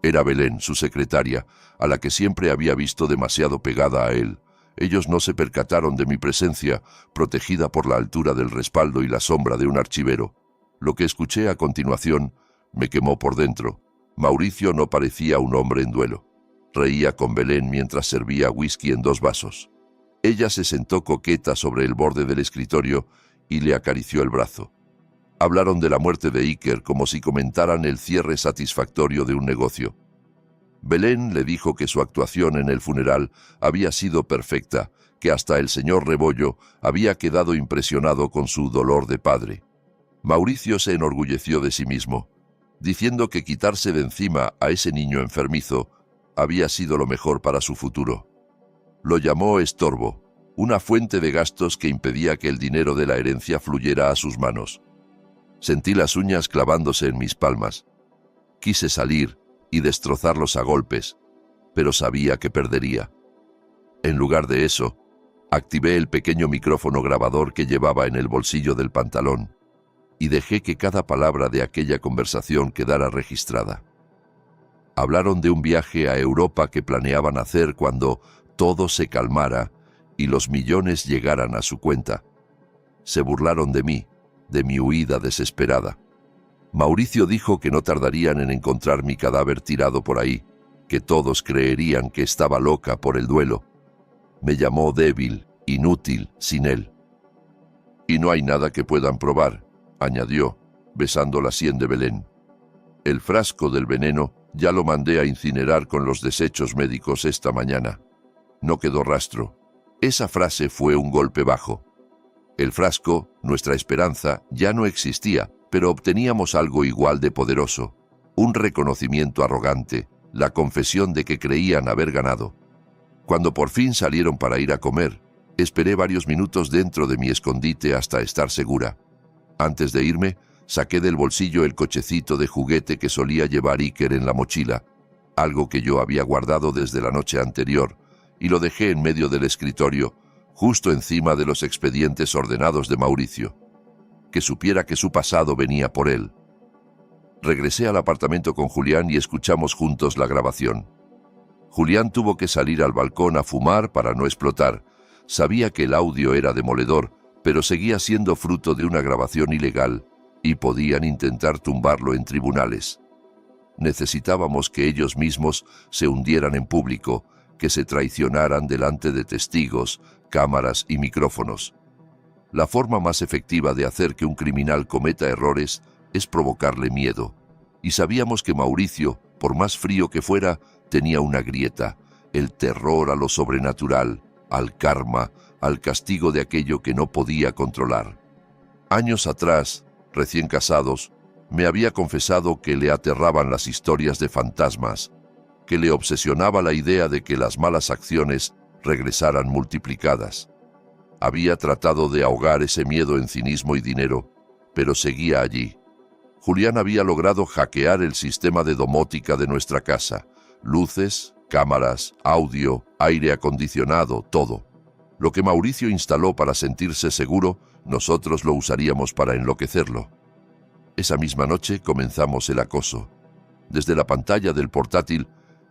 Era Belén, su secretaria, a la que siempre había visto demasiado pegada a él. Ellos no se percataron de mi presencia, protegida por la altura del respaldo y la sombra de un archivero. Lo que escuché a continuación me quemó por dentro. Mauricio no parecía un hombre en duelo. Reía con Belén mientras servía whisky en 2 vasos. Ella se sentó coqueta sobre el borde del escritorio y le acarició el brazo. Hablaron de la muerte de Iker como si comentaran el cierre satisfactorio de un negocio. Belén le dijo que su actuación en el funeral había sido perfecta, que hasta el señor Rebollo había quedado impresionado con su dolor de padre. Mauricio se enorgulleció de sí mismo, diciendo que quitarse de encima a ese niño enfermizo había sido lo mejor para su futuro. Lo llamó estorbo, una fuente de gastos que impedía que el dinero de la herencia fluyera a sus manos. Sentí las uñas clavándose en mis palmas. Quise salir y destrozarlos a golpes, pero sabía que perdería. En lugar de eso, activé el pequeño micrófono grabador que llevaba en el bolsillo del pantalón y dejé que cada palabra de aquella conversación quedara registrada. Hablaron de un viaje a Europa que planeaban hacer cuando todo se calmara y los millones llegaran a su cuenta. Se burlaron de mí, de mi huida desesperada. Mauricio dijo que no tardarían en encontrar mi cadáver tirado por ahí, que todos creerían que estaba loca por el duelo. Me llamó débil, inútil, sin él. Y no hay nada que puedan probar, añadió, besando la sien de Belén. El frasco del veneno ya lo mandé a incinerar con los desechos médicos esta mañana. No quedó rastro. Esa frase fue un golpe bajo. El frasco, nuestra esperanza, ya no existía, pero obteníamos algo igual de poderoso. Un reconocimiento arrogante, la confesión de que creían haber ganado. Cuando por fin salieron para ir a comer, esperé varios minutos dentro de mi escondite hasta estar segura. Antes de irme, saqué del bolsillo el cochecito de juguete que solía llevar Iker en la mochila, algo que yo había guardado desde la noche anterior, y lo dejé en medio del escritorio, justo encima de los expedientes ordenados de Mauricio. Que supiera que su pasado venía por él. Regresé al apartamento con Julián y escuchamos juntos la grabación. Julián tuvo que salir al balcón a fumar para no explotar. Sabía que el audio era demoledor, pero seguía siendo fruto de una grabación ilegal y podían intentar tumbarlo en tribunales. Necesitábamos que ellos mismos se hundieran en público, que se traicionaran delante de testigos, cámaras y micrófonos. La forma más efectiva de hacer que un criminal cometa errores es provocarle miedo. Y sabíamos que Mauricio, por más frío que fuera, tenía una grieta, el terror a lo sobrenatural, al karma, al castigo de aquello que no podía controlar. Años atrás, recién casados, me había confesado que le aterraban las historias de fantasmas, que le obsesionaba la idea de que las malas acciones regresaran multiplicadas. Había tratado de ahogar ese miedo en cinismo y dinero, pero seguía allí. Julián había logrado hackear el sistema de domótica de nuestra casa. Luces, cámaras, audio, aire acondicionado, todo. Lo que Mauricio instaló para sentirse seguro, nosotros lo usaríamos para enloquecerlo. Esa misma noche comenzamos el acoso. Desde la pantalla del portátil,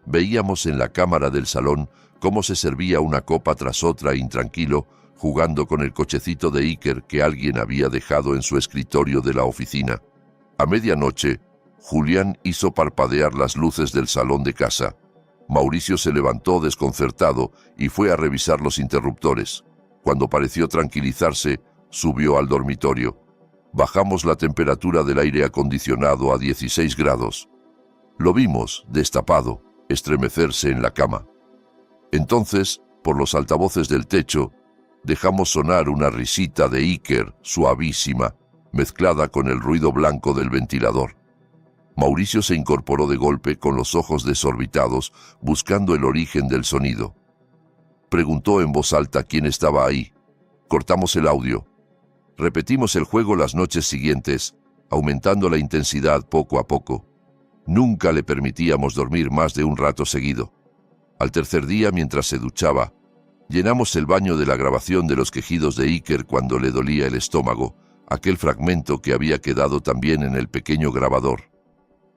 Veíamos en la cámara del salón cómo se servía una copa tras otra intranquilo, jugando con el cochecito de Iker que alguien había dejado en su escritorio de la oficina. A medianoche, Julián hizo parpadear las luces del salón de casa. Mauricio se levantó desconcertado y fue a revisar los interruptores. Cuando pareció tranquilizarse, subió al dormitorio. Bajamos la temperatura del aire acondicionado a 16 grados. Lo vimos, destapado, estremecerse en la cama. Entonces, por los altavoces del techo, dejamos sonar una risita de Iker, suavísima, mezclada con el ruido blanco del ventilador. Mauricio se incorporó de golpe con los ojos desorbitados, buscando el origen del sonido. Preguntó en voz alta quién estaba ahí. Cortamos el audio. Repetimos el juego las noches siguientes, aumentando la intensidad poco a poco. Nunca le permitíamos dormir más de un rato seguido. Al tercer día, mientras se duchaba, llenamos el baño de la grabación de los quejidos de Iker cuando le dolía el estómago, aquel fragmento que había quedado también en el pequeño grabador.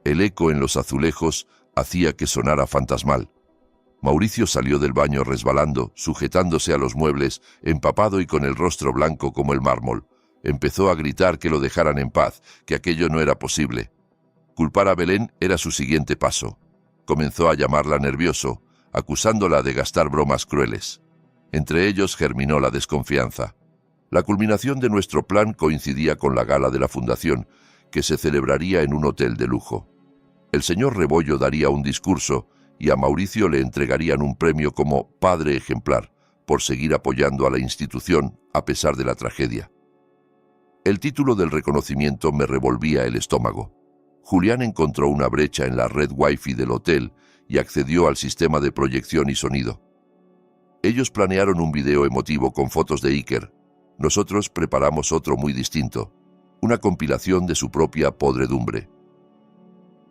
El eco en los azulejos hacía que sonara fantasmal. Mauricio salió del baño resbalando, sujetándose a los muebles, empapado y con el rostro blanco como el mármol. Empezó a gritar que lo dejaran en paz, que aquello no era posible. Culpar a Belén era su siguiente paso. Comenzó a llamarla nervioso, acusándola de gastar bromas crueles. Entre ellos germinó la desconfianza. La culminación de nuestro plan coincidía con la gala de la fundación, que se celebraría en un hotel de lujo. El señor Rebollo daría un discurso y a Mauricio le entregarían un premio como padre ejemplar por seguir apoyando a la institución a pesar de la tragedia. El título del reconocimiento me revolvía el estómago. Julián encontró una brecha en la red Wi-Fi del hotel y accedió al sistema de proyección y sonido. Ellos planearon un video emotivo con fotos de Iker. Nosotros preparamos otro muy distinto, una compilación de su propia podredumbre.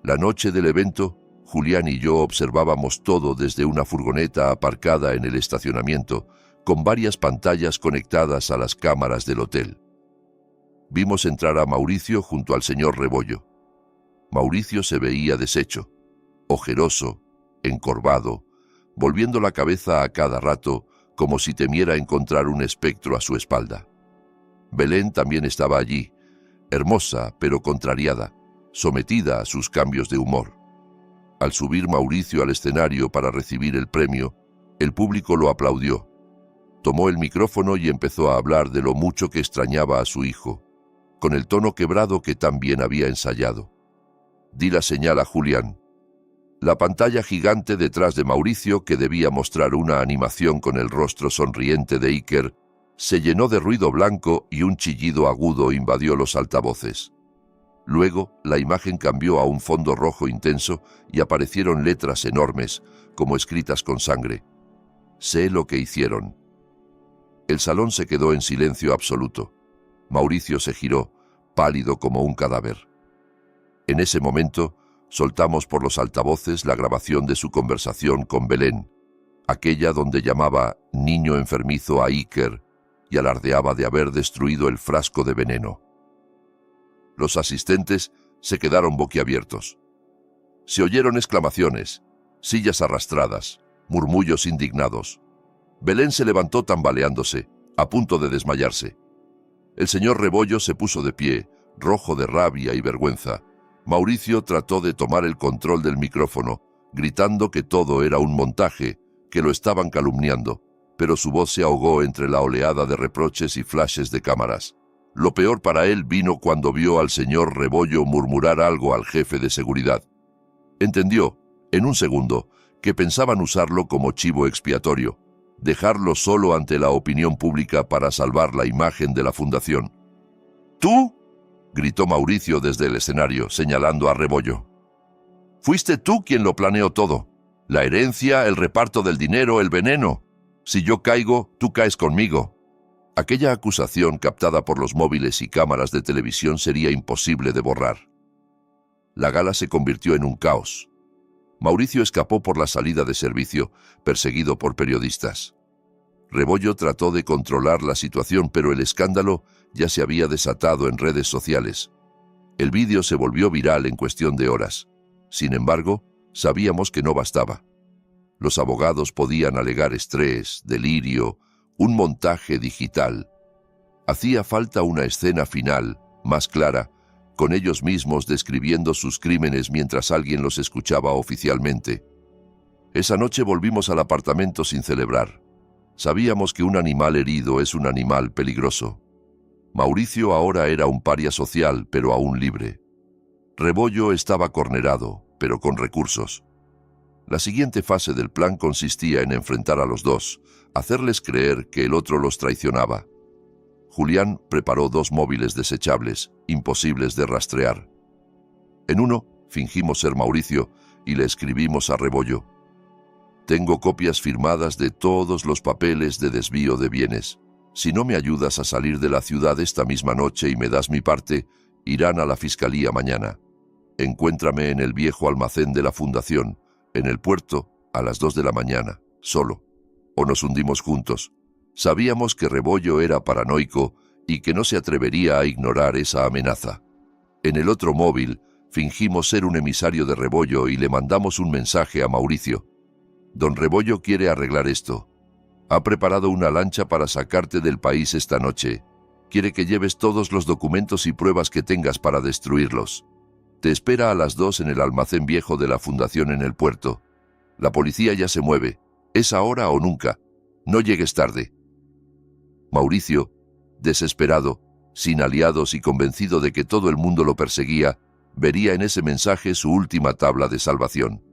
La noche del evento, Julián y yo observábamos todo desde una furgoneta aparcada en el estacionamiento, con varias pantallas conectadas a las cámaras del hotel. Vimos entrar a Mauricio junto al señor Rebollo. Mauricio se veía deshecho, ojeroso, encorvado, volviendo la cabeza a cada rato como si temiera encontrar un espectro a su espalda. Belén también estaba allí, hermosa pero contrariada, sometida a sus cambios de humor. Al subir Mauricio al escenario para recibir el premio, el público lo aplaudió. Tomó el micrófono y empezó a hablar de lo mucho que extrañaba a su hijo, con el tono quebrado que tan bien había ensayado. Di la señal a Julián. La pantalla gigante detrás de Mauricio, que debía mostrar una animación con el rostro sonriente de Iker, se llenó de ruido blanco y un chillido agudo invadió los altavoces. Luego, la imagen cambió a un fondo rojo intenso y aparecieron letras enormes, como escritas con sangre. Sé lo que hicieron. El salón se quedó en silencio absoluto. Mauricio se giró, pálido como un cadáver. En ese momento, soltamos por los altavoces la grabación de su conversación con Belén, aquella donde llamaba niño enfermizo a Iker y alardeaba de haber destruido el frasco de veneno. Los asistentes se quedaron boquiabiertos. Se oyeron exclamaciones, sillas arrastradas, murmullos indignados. Belén se levantó tambaleándose, a punto de desmayarse. El señor Rebollo se puso de pie, rojo de rabia y vergüenza. Mauricio trató de tomar el control del micrófono, gritando que todo era un montaje, que lo estaban calumniando, pero su voz se ahogó entre la oleada de reproches y flashes de cámaras. Lo peor para él vino cuando vio al señor Rebollo murmurar algo al jefe de seguridad. Entendió, en un segundo, que pensaban usarlo como chivo expiatorio, dejarlo solo ante la opinión pública para salvar la imagen de la fundación. ¿Tú?, gritó Mauricio desde el escenario, señalando a Rebollo. Fuiste tú quien lo planeó todo. La herencia, el reparto del dinero, el veneno. Si yo caigo, tú caes conmigo. Aquella acusación captada por los móviles y cámaras de televisión sería imposible de borrar. La gala se convirtió en un caos. Mauricio escapó por la salida de servicio, perseguido por periodistas. Rebollo trató de controlar la situación, pero el escándalo ya se había desatado en redes sociales. El vídeo se volvió viral en cuestión de horas. Sin embargo, Sabíamos que no bastaba. Los abogados podían alegar estrés, delirio, un montaje digital. Hacía falta una escena final, más clara, con ellos mismos describiendo sus crímenes mientras alguien los escuchaba oficialmente. Esa noche volvimos al apartamento sin celebrar. Sabíamos que un animal herido es un animal peligroso. Mauricio ahora era un paria social, pero aún libre. Rebollo estaba cornerado, pero con recursos. La siguiente fase del plan consistía en enfrentar a los dos, hacerles creer que el otro los traicionaba. Julián preparó 2 móviles desechables, imposibles de rastrear. En uno, fingimos ser Mauricio y le escribimos a Rebollo: «Tengo copias firmadas de todos los papeles de desvío de bienes. Si no me ayudas a salir de la ciudad esta misma noche y me das mi parte, irán a la fiscalía mañana. Encuéntrame en el viejo almacén de la fundación, en el puerto, a las 2 de la mañana, solo. O nos hundimos juntos». Sabíamos que Rebollo era paranoico y que no se atrevería a ignorar esa amenaza. En el otro móvil, fingimos ser un emisario de Rebollo y le mandamos un mensaje a Mauricio: «Don Rebollo quiere arreglar esto. Ha preparado una lancha para sacarte del país esta noche. Quiere que lleves todos los documentos y pruebas que tengas para destruirlos. Te espera a las 2 en el almacén viejo de la fundación en el puerto. La policía ya se mueve. Es ahora o nunca. No llegues tarde». Mauricio, desesperado, sin aliados y convencido de que todo el mundo lo perseguía, vería en ese mensaje su última tabla de salvación.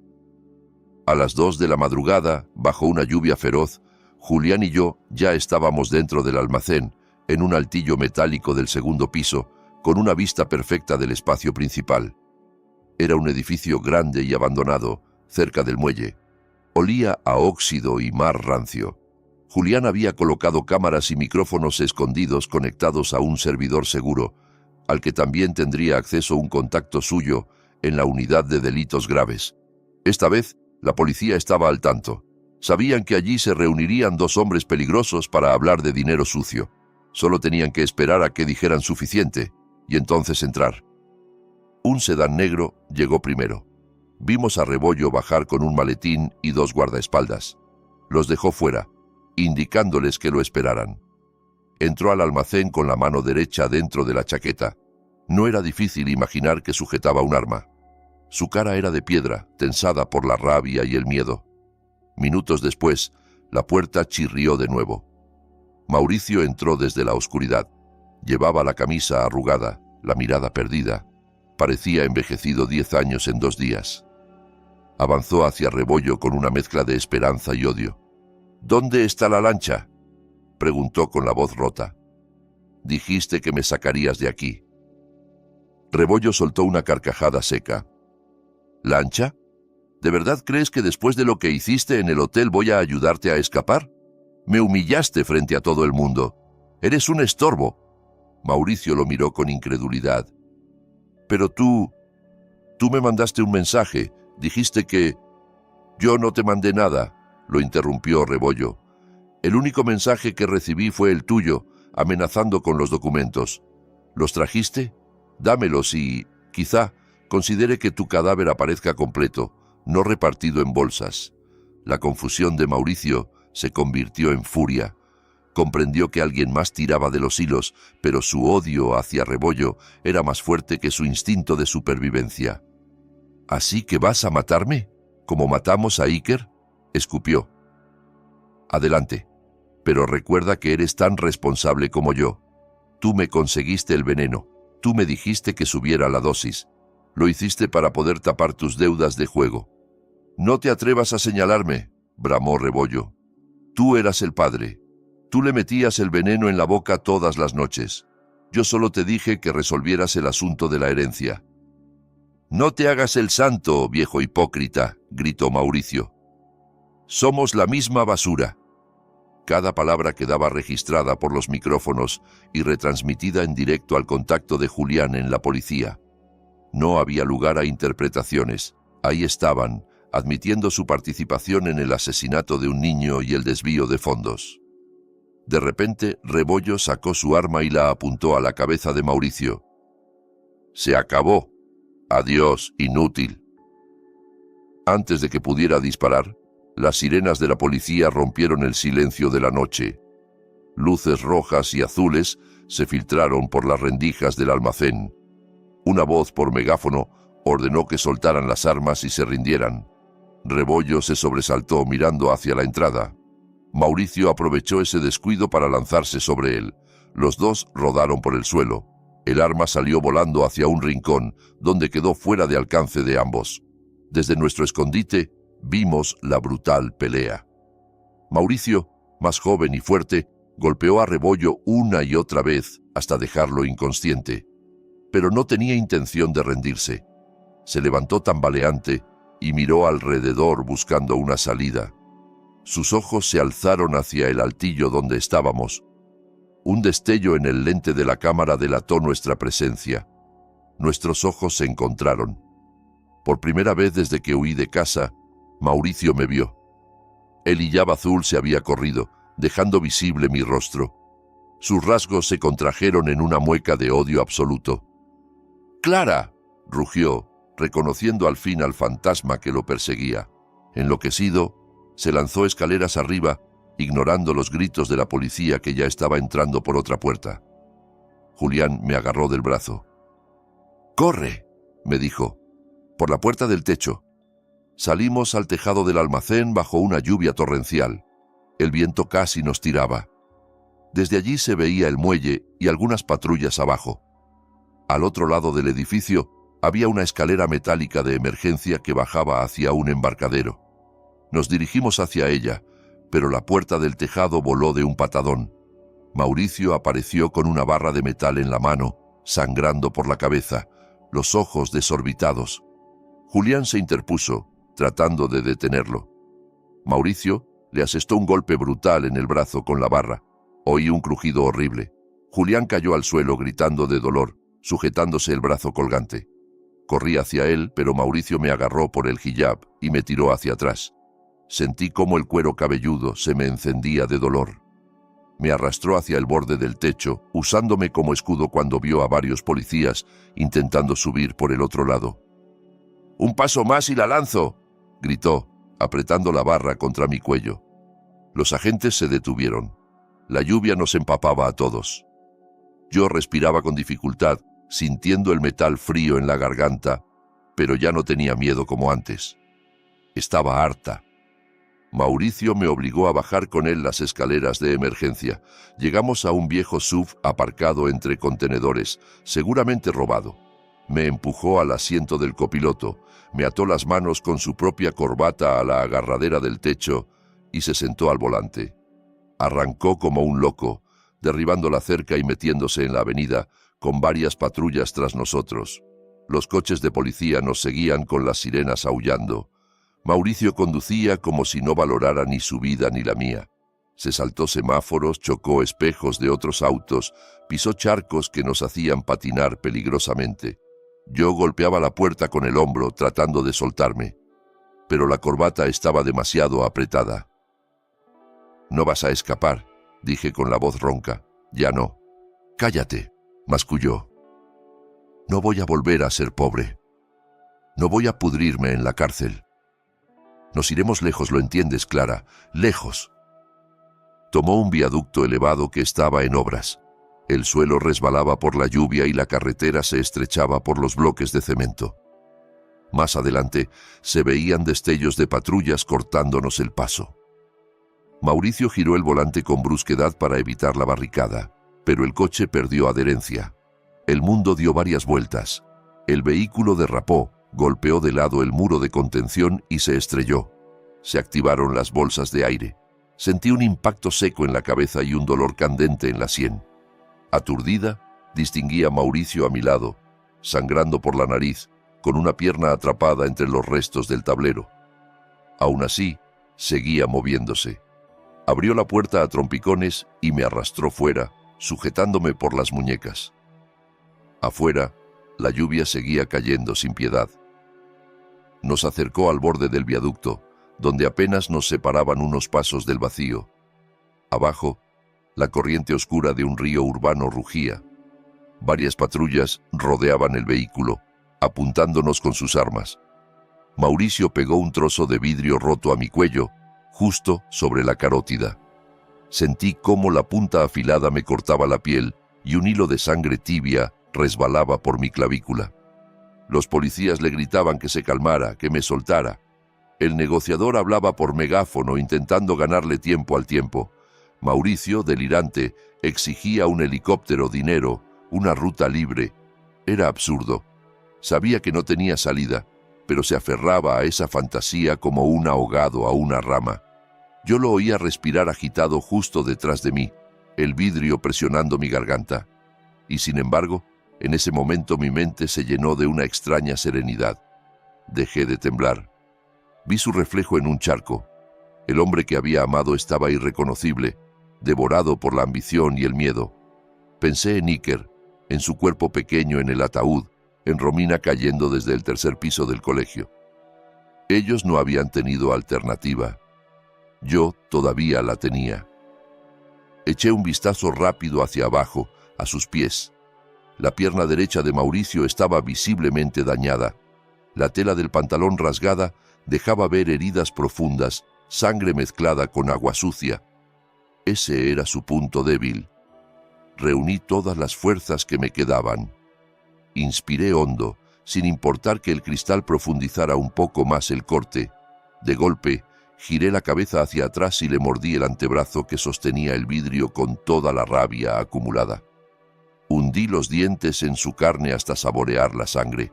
A las 2 de la madrugada, bajo una lluvia feroz, Julián y yo ya estábamos dentro del almacén, en un altillo metálico del segundo piso, con una vista perfecta del espacio principal. Era un edificio grande y abandonado, cerca del muelle. Olía a óxido y mar rancio. Julián había colocado cámaras y micrófonos escondidos conectados a un servidor seguro, al que también tendría acceso un contacto suyo en la unidad de delitos graves. Esta vez, la policía estaba al tanto. Sabían que allí se reunirían 2 hombres peligrosos para hablar de dinero sucio. Solo tenían que esperar a que dijeran suficiente, y entonces entrar. Un sedán negro llegó primero. Vimos a Rebollo bajar con un maletín y 2 guardaespaldas. Los dejó fuera, indicándoles que lo esperaran. Entró al almacén con la mano derecha dentro de la chaqueta. No era difícil imaginar que sujetaba un arma. Su cara era de piedra, tensada por la rabia y el miedo. Minutos después, la puerta chirrió de nuevo. Mauricio entró desde la oscuridad. Llevaba la camisa arrugada, la mirada perdida. Parecía envejecido 10 años en 2 días. Avanzó hacia Rebollo con una mezcla de esperanza y odio. «¿Dónde está la lancha?», preguntó con la voz rota. «Dijiste que me sacarías de aquí». Rebollo soltó una carcajada seca. «¿Lancha? ¿De verdad crees que después de lo que hiciste en el hotel voy a ayudarte a escapar? Me humillaste frente a todo el mundo. Eres un estorbo». Mauricio lo miró con incredulidad. «Pero tú me mandaste un mensaje. Dijiste que...». «Yo no te mandé nada», lo interrumpió Rebollo. «El único mensaje que recibí fue el tuyo, amenazando con los documentos. ¿Los trajiste? Dámelos y, quizá, considere que tu cadáver aparezca completo, no repartido en bolsas». La confusión de Mauricio se convirtió en furia. Comprendió que alguien más tiraba de los hilos, pero su odio hacia Rebollo era más fuerte que su instinto de supervivencia. «¿Así que vas a matarme? ¿Como matamos a Iker?», escupió. «Adelante, pero recuerda que eres tan responsable como yo. Tú me conseguiste el veneno, tú me dijiste que subiera la dosis. Lo hiciste para poder tapar tus deudas de juego». «No te atrevas a señalarme», bramó Rebollo. «Tú eras el padre. Tú le metías el veneno en la boca todas las noches. Yo solo te dije que resolvieras el asunto de la herencia». «No te hagas el santo, viejo hipócrita», gritó Mauricio. «Somos la misma basura». Cada palabra quedaba registrada por los micrófonos y retransmitida en directo al contacto de Julián en la policía. No había lugar a interpretaciones. Ahí estaban, admitiendo su participación en el asesinato de un niño y el desvío de fondos. De repente, Rebollo sacó su arma y la apuntó a la cabeza de Mauricio. «Se acabó. Adiós, inútil». Antes de que pudiera disparar, las sirenas de la policía rompieron el silencio de la noche. Luces rojas y azules se filtraron por las rendijas del almacén. Una voz por megáfono ordenó que soltaran las armas y se rindieran. Rebollo se sobresaltó mirando hacia la entrada. Mauricio aprovechó ese descuido para lanzarse sobre él. Los dos rodaron por el suelo. El arma salió volando hacia un rincón, donde quedó fuera de alcance de ambos. Desde nuestro escondite vimos la brutal pelea. Mauricio, más joven y fuerte, golpeó a Rebollo una y otra vez hasta dejarlo inconsciente. Pero no tenía intención de rendirse. Se levantó tambaleante y miró alrededor buscando una salida. Sus ojos se alzaron hacia el altillo donde estábamos. Un destello en el lente de la cámara delató nuestra presencia. Nuestros ojos se encontraron. Por primera vez desde que huí de casa, Mauricio me vio. El hijab azul se había corrido, dejando visible mi rostro. Sus rasgos se contrajeron en una mueca de odio absoluto. ¡Clara!, rugió, reconociendo al fin al fantasma que lo perseguía. Enloquecido, se lanzó escaleras arriba, ignorando los gritos de la policía que ya estaba entrando por otra puerta. Julián me agarró del brazo. «¡Corre!», me dijo. «Por la puerta del techo». Salimos al tejado del almacén bajo una lluvia torrencial. El viento casi nos tiraba. Desde allí se veía el muelle y algunas patrullas abajo. Al otro lado del edificio había una escalera metálica de emergencia que bajaba hacia un embarcadero. Nos dirigimos hacia ella, pero la puerta del tejado voló de un patadón. Mauricio apareció con una barra de metal en la mano, sangrando por la cabeza, los ojos desorbitados. Julián se interpuso, tratando de detenerlo. Mauricio le asestó un golpe brutal en el brazo con la barra. Oí un crujido horrible. Julián cayó al suelo gritando de dolor, sujetándose el brazo colgante. Corrí hacia él, pero Mauricio me agarró por el hijab y me tiró hacia atrás. Sentí cómo el cuero cabelludo se me encendía de dolor. Me arrastró hacia el borde del techo, usándome como escudo cuando vio a varios policías intentando subir por el otro lado. «¡Un paso más y la lanzo!», gritó, apretando la barra contra mi cuello. Los agentes se detuvieron. La lluvia nos empapaba a todos. Yo respiraba con dificultad, sintiendo el metal frío en la garganta, pero ya no tenía miedo como antes. Estaba harta. Mauricio me obligó a bajar con él las escaleras de emergencia. Llegamos a un viejo SUV aparcado entre contenedores, seguramente robado. Me empujó al asiento del copiloto, me ató las manos con su propia corbata a la agarradera del techo y se sentó al volante. Arrancó como un loco, derribando la cerca y metiéndose en la avenida, con varias patrullas tras nosotros. Los coches de policía nos seguían con las sirenas aullando. Mauricio conducía como si no valorara ni su vida ni la mía. Se saltó semáforos, chocó espejos de otros autos, pisó charcos que nos hacían patinar peligrosamente. Yo golpeaba la puerta con el hombro tratando de soltarme, pero la corbata estaba demasiado apretada. «No vas a escapar», dije con la voz ronca. «Ya no». «Cállate», masculló. «No voy a volver a ser pobre. No voy a pudrirme en la cárcel. Nos iremos lejos, ¿lo entiendes, Clara? Lejos». Tomó un viaducto elevado que estaba en obras. El suelo resbalaba por la lluvia y la carretera se estrechaba por los bloques de cemento. Más adelante se veían destellos de patrullas cortándonos el paso. Mauricio giró el volante con brusquedad para evitar la barricada, pero el coche perdió adherencia. El mundo dio varias vueltas. El vehículo derrapó, golpeó de lado el muro de contención y se estrelló. Se activaron las bolsas de aire. Sentí un impacto seco en la cabeza y un dolor candente en la sien. Aturdida, distinguí a Mauricio a mi lado, sangrando por la nariz, con una pierna atrapada entre los restos del tablero. Aún así, seguía moviéndose. Abrió la puerta a trompicones y me arrastró fuera, sujetándome por las muñecas. Afuera, la lluvia seguía cayendo sin piedad. Nos acercó al borde del viaducto, donde apenas nos separaban unos pasos del vacío. Abajo, la corriente oscura de un río urbano rugía. Varias patrullas rodeaban el vehículo, apuntándonos con sus armas. Mauricio pegó un trozo de vidrio roto a mi cuello, justo sobre la carótida. Sentí cómo la punta afilada me cortaba la piel y un hilo de sangre tibia resbalaba por mi clavícula. Los policías le gritaban que se calmara, que me soltara. El negociador hablaba por megáfono intentando ganarle tiempo al tiempo. Mauricio, delirante, exigía un helicóptero, dinero, una ruta libre. Era absurdo. Sabía que no tenía salida, pero se aferraba a esa fantasía como un ahogado a una rama. Yo lo oía respirar agitado justo detrás de mí, el vidrio presionando mi garganta. Y sin embargo, en ese momento mi mente se llenó de una extraña serenidad. Dejé de temblar. Vi su reflejo en un charco. El hombre que había amado estaba irreconocible, devorado por la ambición y el miedo. Pensé en Iker, en su cuerpo pequeño en el ataúd, en Romina cayendo desde el tercer piso del colegio. Ellos no habían tenido alternativa. Yo todavía la tenía. Eché un vistazo rápido hacia abajo, a sus pies. La pierna derecha de Mauricio estaba visiblemente dañada. La tela del pantalón rasgada dejaba ver heridas profundas, sangre mezclada con agua sucia. Ese era su punto débil. Reuní todas las fuerzas que me quedaban. Inspiré hondo, sin importar que el cristal profundizara un poco más el corte. De golpe, giré la cabeza hacia atrás y le mordí el antebrazo que sostenía el vidrio con toda la rabia acumulada. Hundí los dientes en su carne hasta saborear la sangre.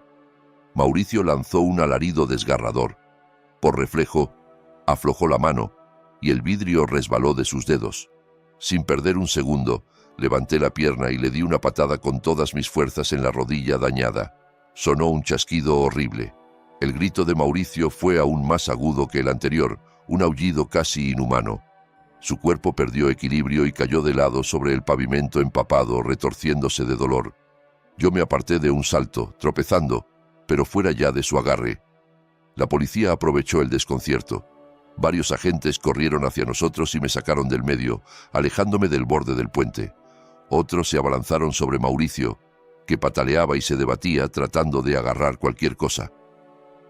Mauricio lanzó un alarido desgarrador. Por reflejo, aflojó la mano y el vidrio resbaló de sus dedos. Sin perder un segundo, levanté la pierna y le di una patada con todas mis fuerzas en la rodilla dañada. Sonó un chasquido horrible. El grito de Mauricio fue aún más agudo que el anterior, un aullido casi inhumano. Su cuerpo perdió equilibrio y cayó de lado sobre el pavimento empapado, retorciéndose de dolor. Yo me aparté de un salto, tropezando, pero fuera ya de su agarre. La policía aprovechó el desconcierto. Varios agentes corrieron hacia nosotros y me sacaron del medio, alejándome del borde del puente. Otros se abalanzaron sobre Mauricio, que pataleaba y se debatía tratando de agarrar cualquier cosa.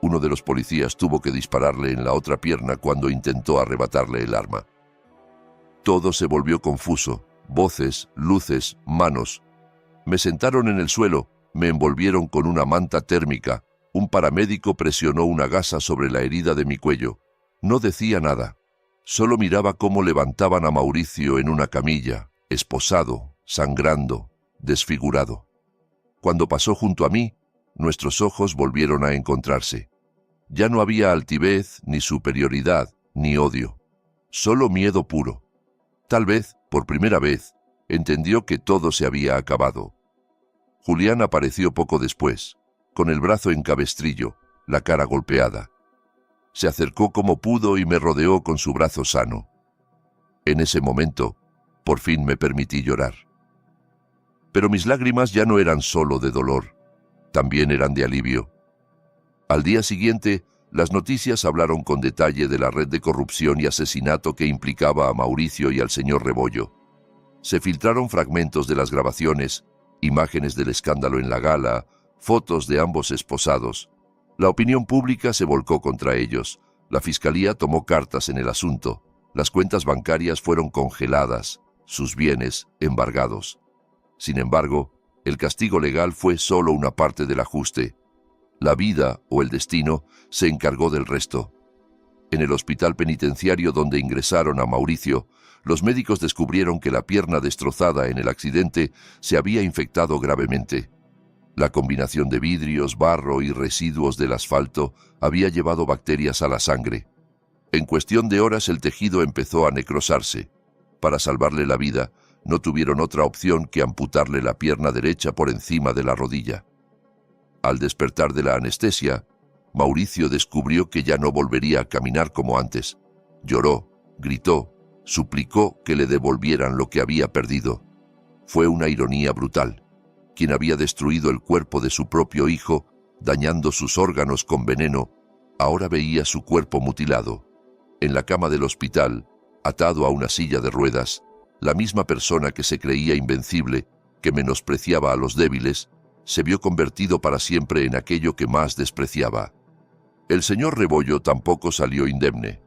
Uno de los policías tuvo que dispararle en la otra pierna cuando intentó arrebatarle el arma. Todo se volvió confuso, voces, luces, manos. Me sentaron en el suelo, me envolvieron con una manta térmica. Un paramédico presionó una gasa sobre la herida de mi cuello. No decía nada. Solo miraba cómo levantaban a Mauricio en una camilla, esposado, sangrando, desfigurado. Cuando pasó junto a mí, nuestros ojos volvieron a encontrarse. Ya no había altivez, ni superioridad, ni odio. Solo miedo puro. Tal vez, por primera vez, entendió que todo se había acabado. Julián apareció poco después, con el brazo en cabestrillo, la cara golpeada. Se acercó como pudo y me rodeó con su brazo sano. En ese momento, por fin me permití llorar. Pero mis lágrimas ya no eran solo de dolor, también eran de alivio. Al día siguiente, las noticias hablaron con detalle de la red de corrupción y asesinato que implicaba a Mauricio y al señor Rebollo. Se filtraron fragmentos de las grabaciones, imágenes del escándalo en la gala, fotos de ambos esposados. La opinión pública se volcó contra ellos. La fiscalía tomó cartas en el asunto. Las cuentas bancarias fueron congeladas, sus bienes embargados. Sin embargo, el castigo legal fue solo una parte del ajuste. La vida o el destino se encargó del resto. En el hospital penitenciario donde ingresaron a Mauricio, los médicos descubrieron que la pierna destrozada en el accidente se había infectado gravemente. La combinación de vidrios, barro y residuos del asfalto había llevado bacterias a la sangre. En cuestión de horas el tejido empezó a necrosarse. Para salvarle la vida, no tuvieron otra opción que amputarle la pierna derecha por encima de la rodilla. Al despertar de la anestesia, Mauricio descubrió que ya no volvería a caminar como antes. Lloró, gritó, suplicó que le devolvieran lo que había perdido. Fue una ironía brutal. Quien había destruido el cuerpo de su propio hijo, dañando sus órganos con veneno, ahora veía su cuerpo mutilado. En la cama del hospital, atado a una silla de ruedas, la misma persona que se creía invencible, que menospreciaba a los débiles, se vio convertido para siempre en aquello que más despreciaba. El señor Rebollo tampoco salió indemne.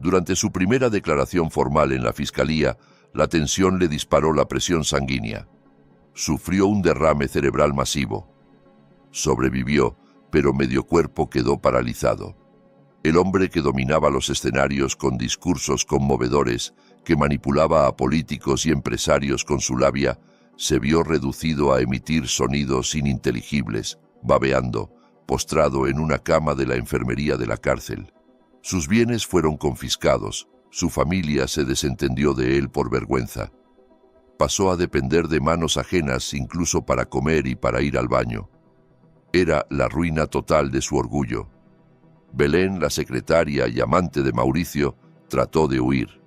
Durante su primera declaración formal en la fiscalía, la tensión le disparó la presión sanguínea. Sufrió un derrame cerebral masivo. Sobrevivió, pero medio cuerpo quedó paralizado. El hombre que dominaba los escenarios con discursos conmovedores, que manipulaba a políticos y empresarios con su labia, se vio reducido a emitir sonidos ininteligibles, babeando, postrado en una cama de la enfermería de la cárcel. Sus bienes fueron confiscados, su familia se desentendió de él por vergüenza. Pasó a depender de manos ajenas incluso para comer y para ir al baño. Era la ruina total de su orgullo. Belén, la secretaria y amante de Mauricio, trató de huir.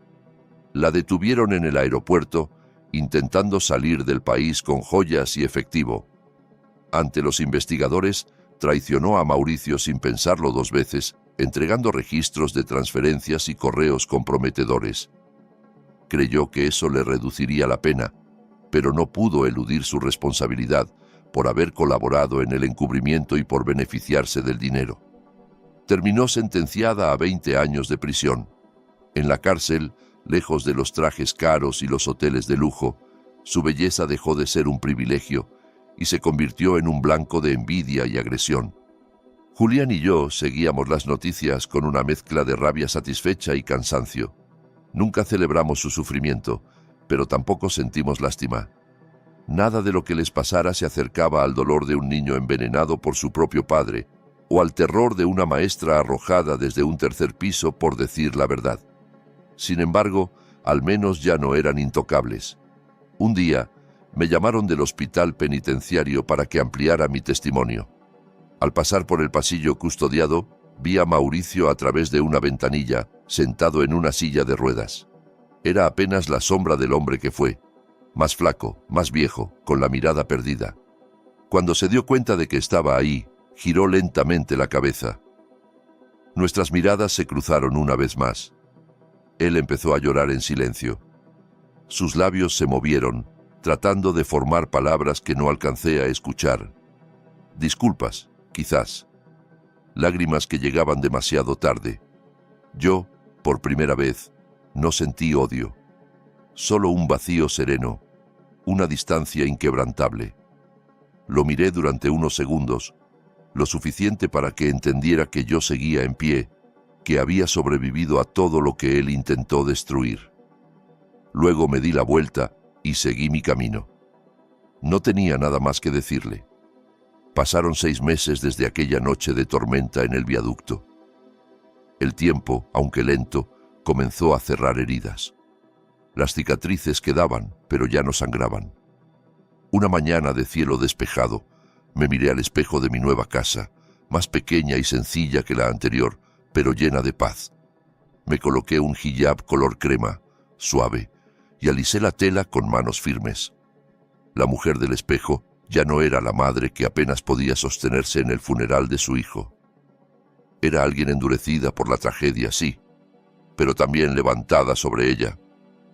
La detuvieron en el aeropuerto, intentando salir del país con joyas y efectivo. Ante los investigadores, traicionó a Mauricio sin pensarlo dos veces, entregando registros de transferencias y correos comprometedores. Creyó que eso le reduciría la pena, pero no pudo eludir su responsabilidad por haber colaborado en el encubrimiento y por beneficiarse del dinero. Terminó sentenciada a 20 años de prisión. En la cárcel, lejos de los trajes caros y los hoteles de lujo, su belleza dejó de ser un privilegio y se convirtió en un blanco de envidia y agresión. Julián y yo seguíamos las noticias con una mezcla de rabia satisfecha y cansancio. Nunca celebramos su sufrimiento, pero tampoco sentimos lástima. Nada de lo que les pasara se acercaba al dolor de un niño envenenado por su propio padre, o al terror de una maestra arrojada desde un tercer piso por decir la verdad. Sin embargo, al menos ya no eran intocables. Un día, me llamaron del hospital penitenciario para que ampliara mi testimonio. Al pasar por el pasillo custodiado, vi a Mauricio a través de una ventanilla, sentado en una silla de ruedas. Era apenas la sombra del hombre que fue, más flaco, más viejo, con la mirada perdida. Cuando se dio cuenta de que estaba ahí, giró lentamente la cabeza. Nuestras miradas se cruzaron una vez más. Él empezó a llorar en silencio. Sus labios se movieron, tratando de formar palabras que no alcancé a escuchar. Disculpas, quizás. Lágrimas que llegaban demasiado tarde. Yo, por primera vez, no sentí odio. Solo un vacío sereno, una distancia inquebrantable. Lo miré durante unos segundos, lo suficiente para que entendiera que yo seguía en pie, que había sobrevivido a todo lo que él intentó destruir. Luego me di la vuelta y seguí mi camino. No tenía nada más que decirle. Pasaron 6 meses desde aquella noche de tormenta en el viaducto. El tiempo, aunque lento, comenzó a cerrar heridas. Las cicatrices quedaban, pero ya no sangraban. Una mañana de cielo despejado, me miré al espejo de mi nueva casa, más pequeña y sencilla que la anterior, pero llena de paz. Me coloqué un hijab color crema, suave, y alisé la tela con manos firmes. La mujer del espejo ya no era la madre que apenas podía sostenerse en el funeral de su hijo. Era alguien endurecida por la tragedia, sí, pero también levantada sobre ella.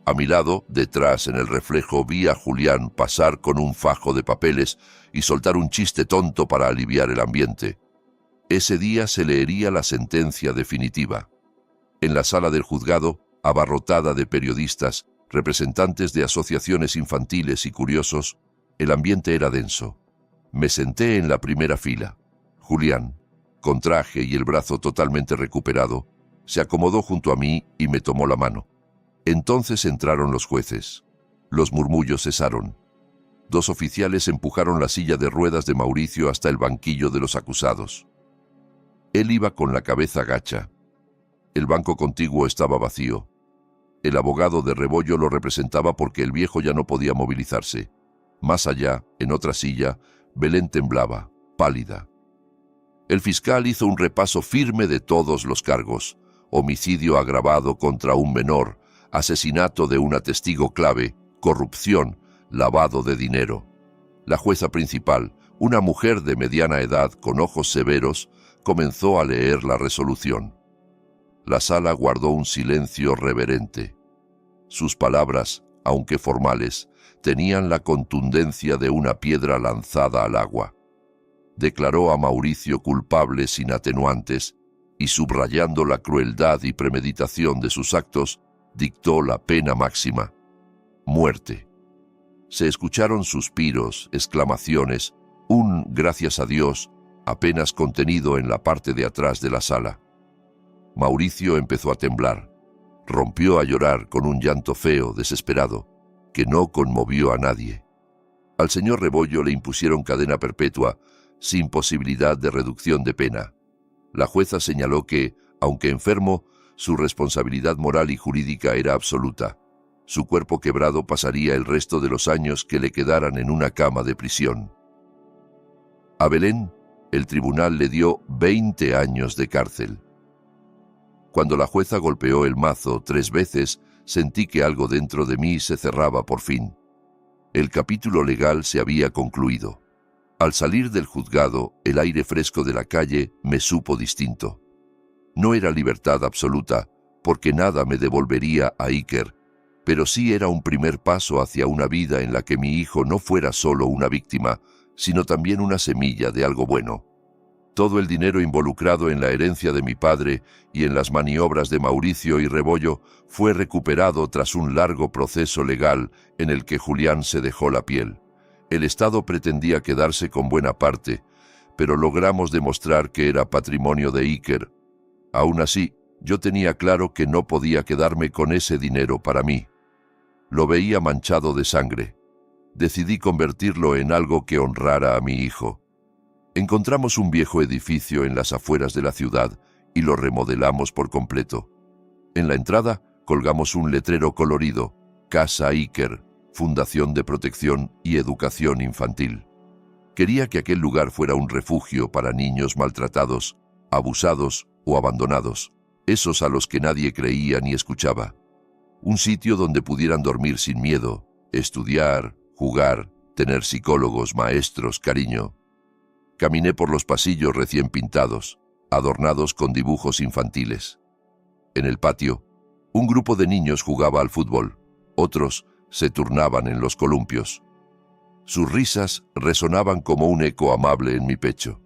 A mi lado, detrás en el reflejo, vi a Julián pasar con un fajo de papeles y soltar un chiste tonto para aliviar el ambiente. Ese día se leería la sentencia definitiva. En la sala del juzgado, abarrotada de periodistas, representantes de asociaciones infantiles y curiosos, el ambiente era denso. Me senté en la primera fila. Julián, con traje y el brazo totalmente recuperado, se acomodó junto a mí y me tomó la mano. Entonces entraron los jueces. Los murmullos cesaron. 2 oficiales empujaron la silla de ruedas de Mauricio hasta el banquillo de los acusados. Él iba con la cabeza gacha. El banco contiguo estaba vacío. El abogado de Rebollo lo representaba porque el viejo ya no podía movilizarse. Más allá, en otra silla, Belén temblaba, pálida. El fiscal hizo un repaso firme de todos los cargos: homicidio agravado contra un menor, asesinato de una testigo clave, corrupción, lavado de dinero. La jueza principal, una mujer de mediana edad con ojos severos, comenzó a leer la resolución. La sala guardó un silencio reverente. Sus palabras, aunque formales, tenían la contundencia de una piedra lanzada al agua. Declaró a Mauricio culpable sin atenuantes y subrayando la crueldad y premeditación de sus actos, dictó la pena máxima: muerte. Se escucharon suspiros, exclamaciones, un «gracias a Dios» apenas contenido en la parte de atrás de la sala. Mauricio empezó a temblar. Rompió a llorar con un llanto feo, desesperado, que no conmovió a nadie. Al señor Rebollo le impusieron cadena perpetua, sin posibilidad de reducción de pena. La jueza señaló que, aunque enfermo, su responsabilidad moral y jurídica era absoluta. Su cuerpo quebrado pasaría el resto de los años que le quedaran en una cama de prisión. A Belén, el tribunal le dio 20 años de cárcel. Cuando la jueza golpeó el mazo 3 veces, sentí que algo dentro de mí se cerraba por fin. El capítulo legal se había concluido. Al salir del juzgado, el aire fresco de la calle me supo distinto. No era libertad absoluta, porque nada me devolvería a Iker, pero sí era un primer paso hacia una vida en la que mi hijo no fuera solo una víctima, sino también una semilla de algo bueno. Todo el dinero involucrado en la herencia de mi padre y en las maniobras de Mauricio y Rebollo fue recuperado tras un largo proceso legal en el que Julián se dejó la piel. El Estado pretendía quedarse con buena parte, pero logramos demostrar que era patrimonio de Iker. Aún así, yo tenía claro que no podía quedarme con ese dinero para mí. Lo veía manchado de sangre. Decidí convertirlo en algo que honrara a mi hijo. Encontramos un viejo edificio en las afueras de la ciudad y lo remodelamos por completo. En la entrada colgamos un letrero colorido: Casa Iker, Fundación de Protección y Educación Infantil. Quería que aquel lugar fuera un refugio para niños maltratados, abusados o abandonados, esos a los que nadie creía ni escuchaba. Un sitio donde pudieran dormir sin miedo, estudiar, jugar, tener psicólogos, maestros, cariño. Caminé por los pasillos recién pintados, adornados con dibujos infantiles. En el patio, un grupo de niños jugaba al fútbol, otros se turnaban en los columpios. Sus risas resonaban como un eco amable en mi pecho.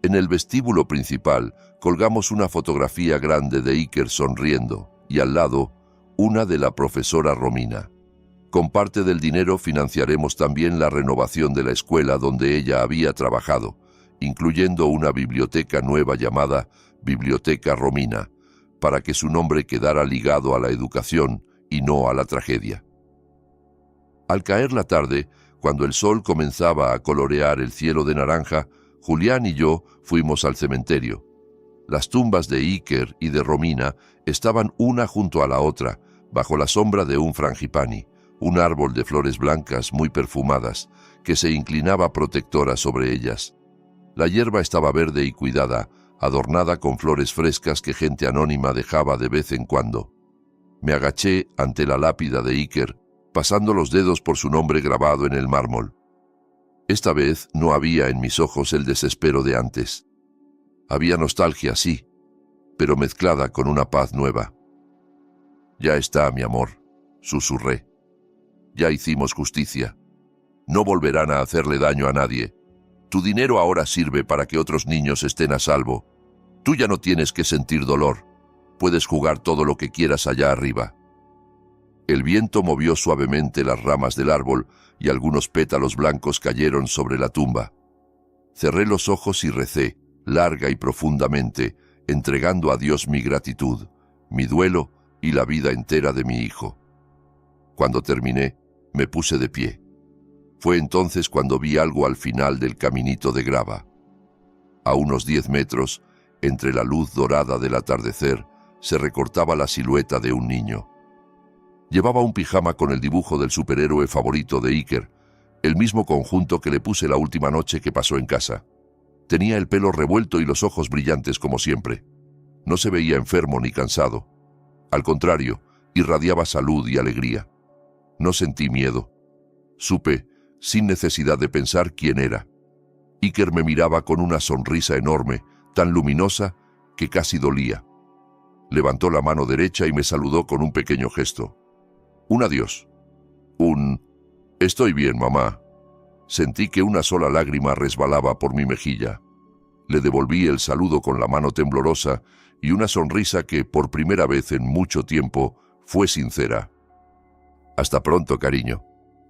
En el vestíbulo principal colgamos una fotografía grande de Iker sonriendo y al lado una de la profesora Romina. Con parte del dinero financiaremos también la renovación de la escuela donde ella había trabajado, incluyendo una biblioteca nueva llamada Biblioteca Romina, para que su nombre quedara ligado a la educación y no a la tragedia. Al caer la tarde, cuando el sol comenzaba a colorear el cielo de naranja, Julián y yo fuimos al cementerio. Las tumbas de Iker y de Romina estaban una junto a la otra, bajo la sombra de un frangipani, un árbol de flores blancas muy perfumadas, que se inclinaba protectora sobre ellas. La hierba estaba verde y cuidada, adornada con flores frescas que gente anónima dejaba de vez en cuando. Me agaché ante la lápida de Iker, pasando los dedos por su nombre grabado en el mármol. Esta vez no había en mis ojos el desespero de antes. Había nostalgia, sí, pero mezclada con una paz nueva. «Ya está, mi amor», susurré. «Ya hicimos justicia. No volverán a hacerle daño a nadie. Tu dinero ahora sirve para que otros niños estén a salvo. Tú ya no tienes que sentir dolor. Puedes jugar todo lo que quieras allá arriba». El viento movió suavemente las ramas del árbol y algunos pétalos blancos cayeron sobre la tumba. Cerré los ojos y recé, larga y profundamente, entregando a Dios mi gratitud, mi duelo y la vida entera de mi hijo. Cuando terminé, me puse de pie. Fue entonces cuando vi algo al final del caminito de grava. A unos 10 metros, entre la luz dorada del atardecer, se recortaba la silueta de un niño. Llevaba un pijama con el dibujo del superhéroe favorito de Iker, el mismo conjunto que le puse la última noche que pasó en casa. Tenía el pelo revuelto y los ojos brillantes como siempre. No se veía enfermo ni cansado. Al contrario, irradiaba salud y alegría. No sentí miedo. Supe, sin necesidad de pensar, quién era. Iker me miraba con una sonrisa enorme, tan luminosa que casi dolía. Levantó la mano derecha y me saludó con un pequeño gesto. Un adiós. Un «Estoy bien, mamá». Sentí que una sola lágrima resbalaba por mi mejilla. Le devolví el saludo con la mano temblorosa y una sonrisa que, por primera vez en mucho tiempo, fue sincera. «Hasta pronto, cariño»,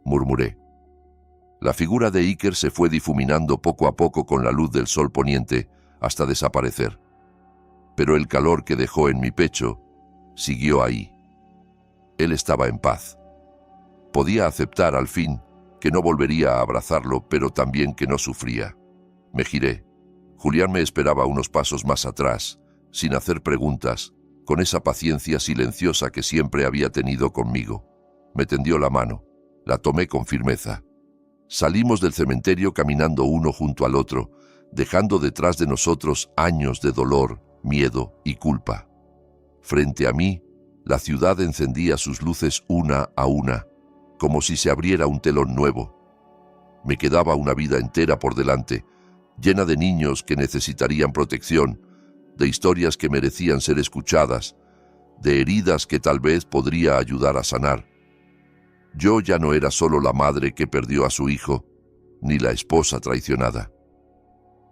murmuré. La figura de Iker se fue difuminando poco a poco con la luz del sol poniente hasta desaparecer. Pero el calor que dejó en mi pecho siguió ahí. Él estaba en paz. Podía aceptar al fin que no volvería a abrazarlo, pero también que no sufría. Me giré. Julián me esperaba unos pasos más atrás, sin hacer preguntas, con esa paciencia silenciosa que siempre había tenido conmigo. Me tendió la mano. La tomé con firmeza. Salimos del cementerio caminando uno junto al otro, dejando detrás de nosotros años de dolor, miedo y culpa. Frente a mí, la ciudad encendía sus luces una a una, como si se abriera un telón nuevo. Me quedaba una vida entera por delante, llena de niños que necesitarían protección, de historias que merecían ser escuchadas, de heridas que tal vez podría ayudar a sanar. Yo ya no era solo la madre que perdió a su hijo, ni la esposa traicionada.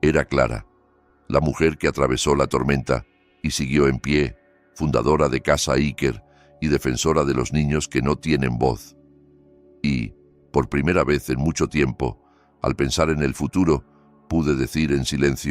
Era Clara, la mujer que atravesó la tormenta y siguió en pie, fundadora de Casa Iker y defensora de los niños que no tienen voz. Y, por primera vez en mucho tiempo, al pensar en el futuro, pude decir en silencio: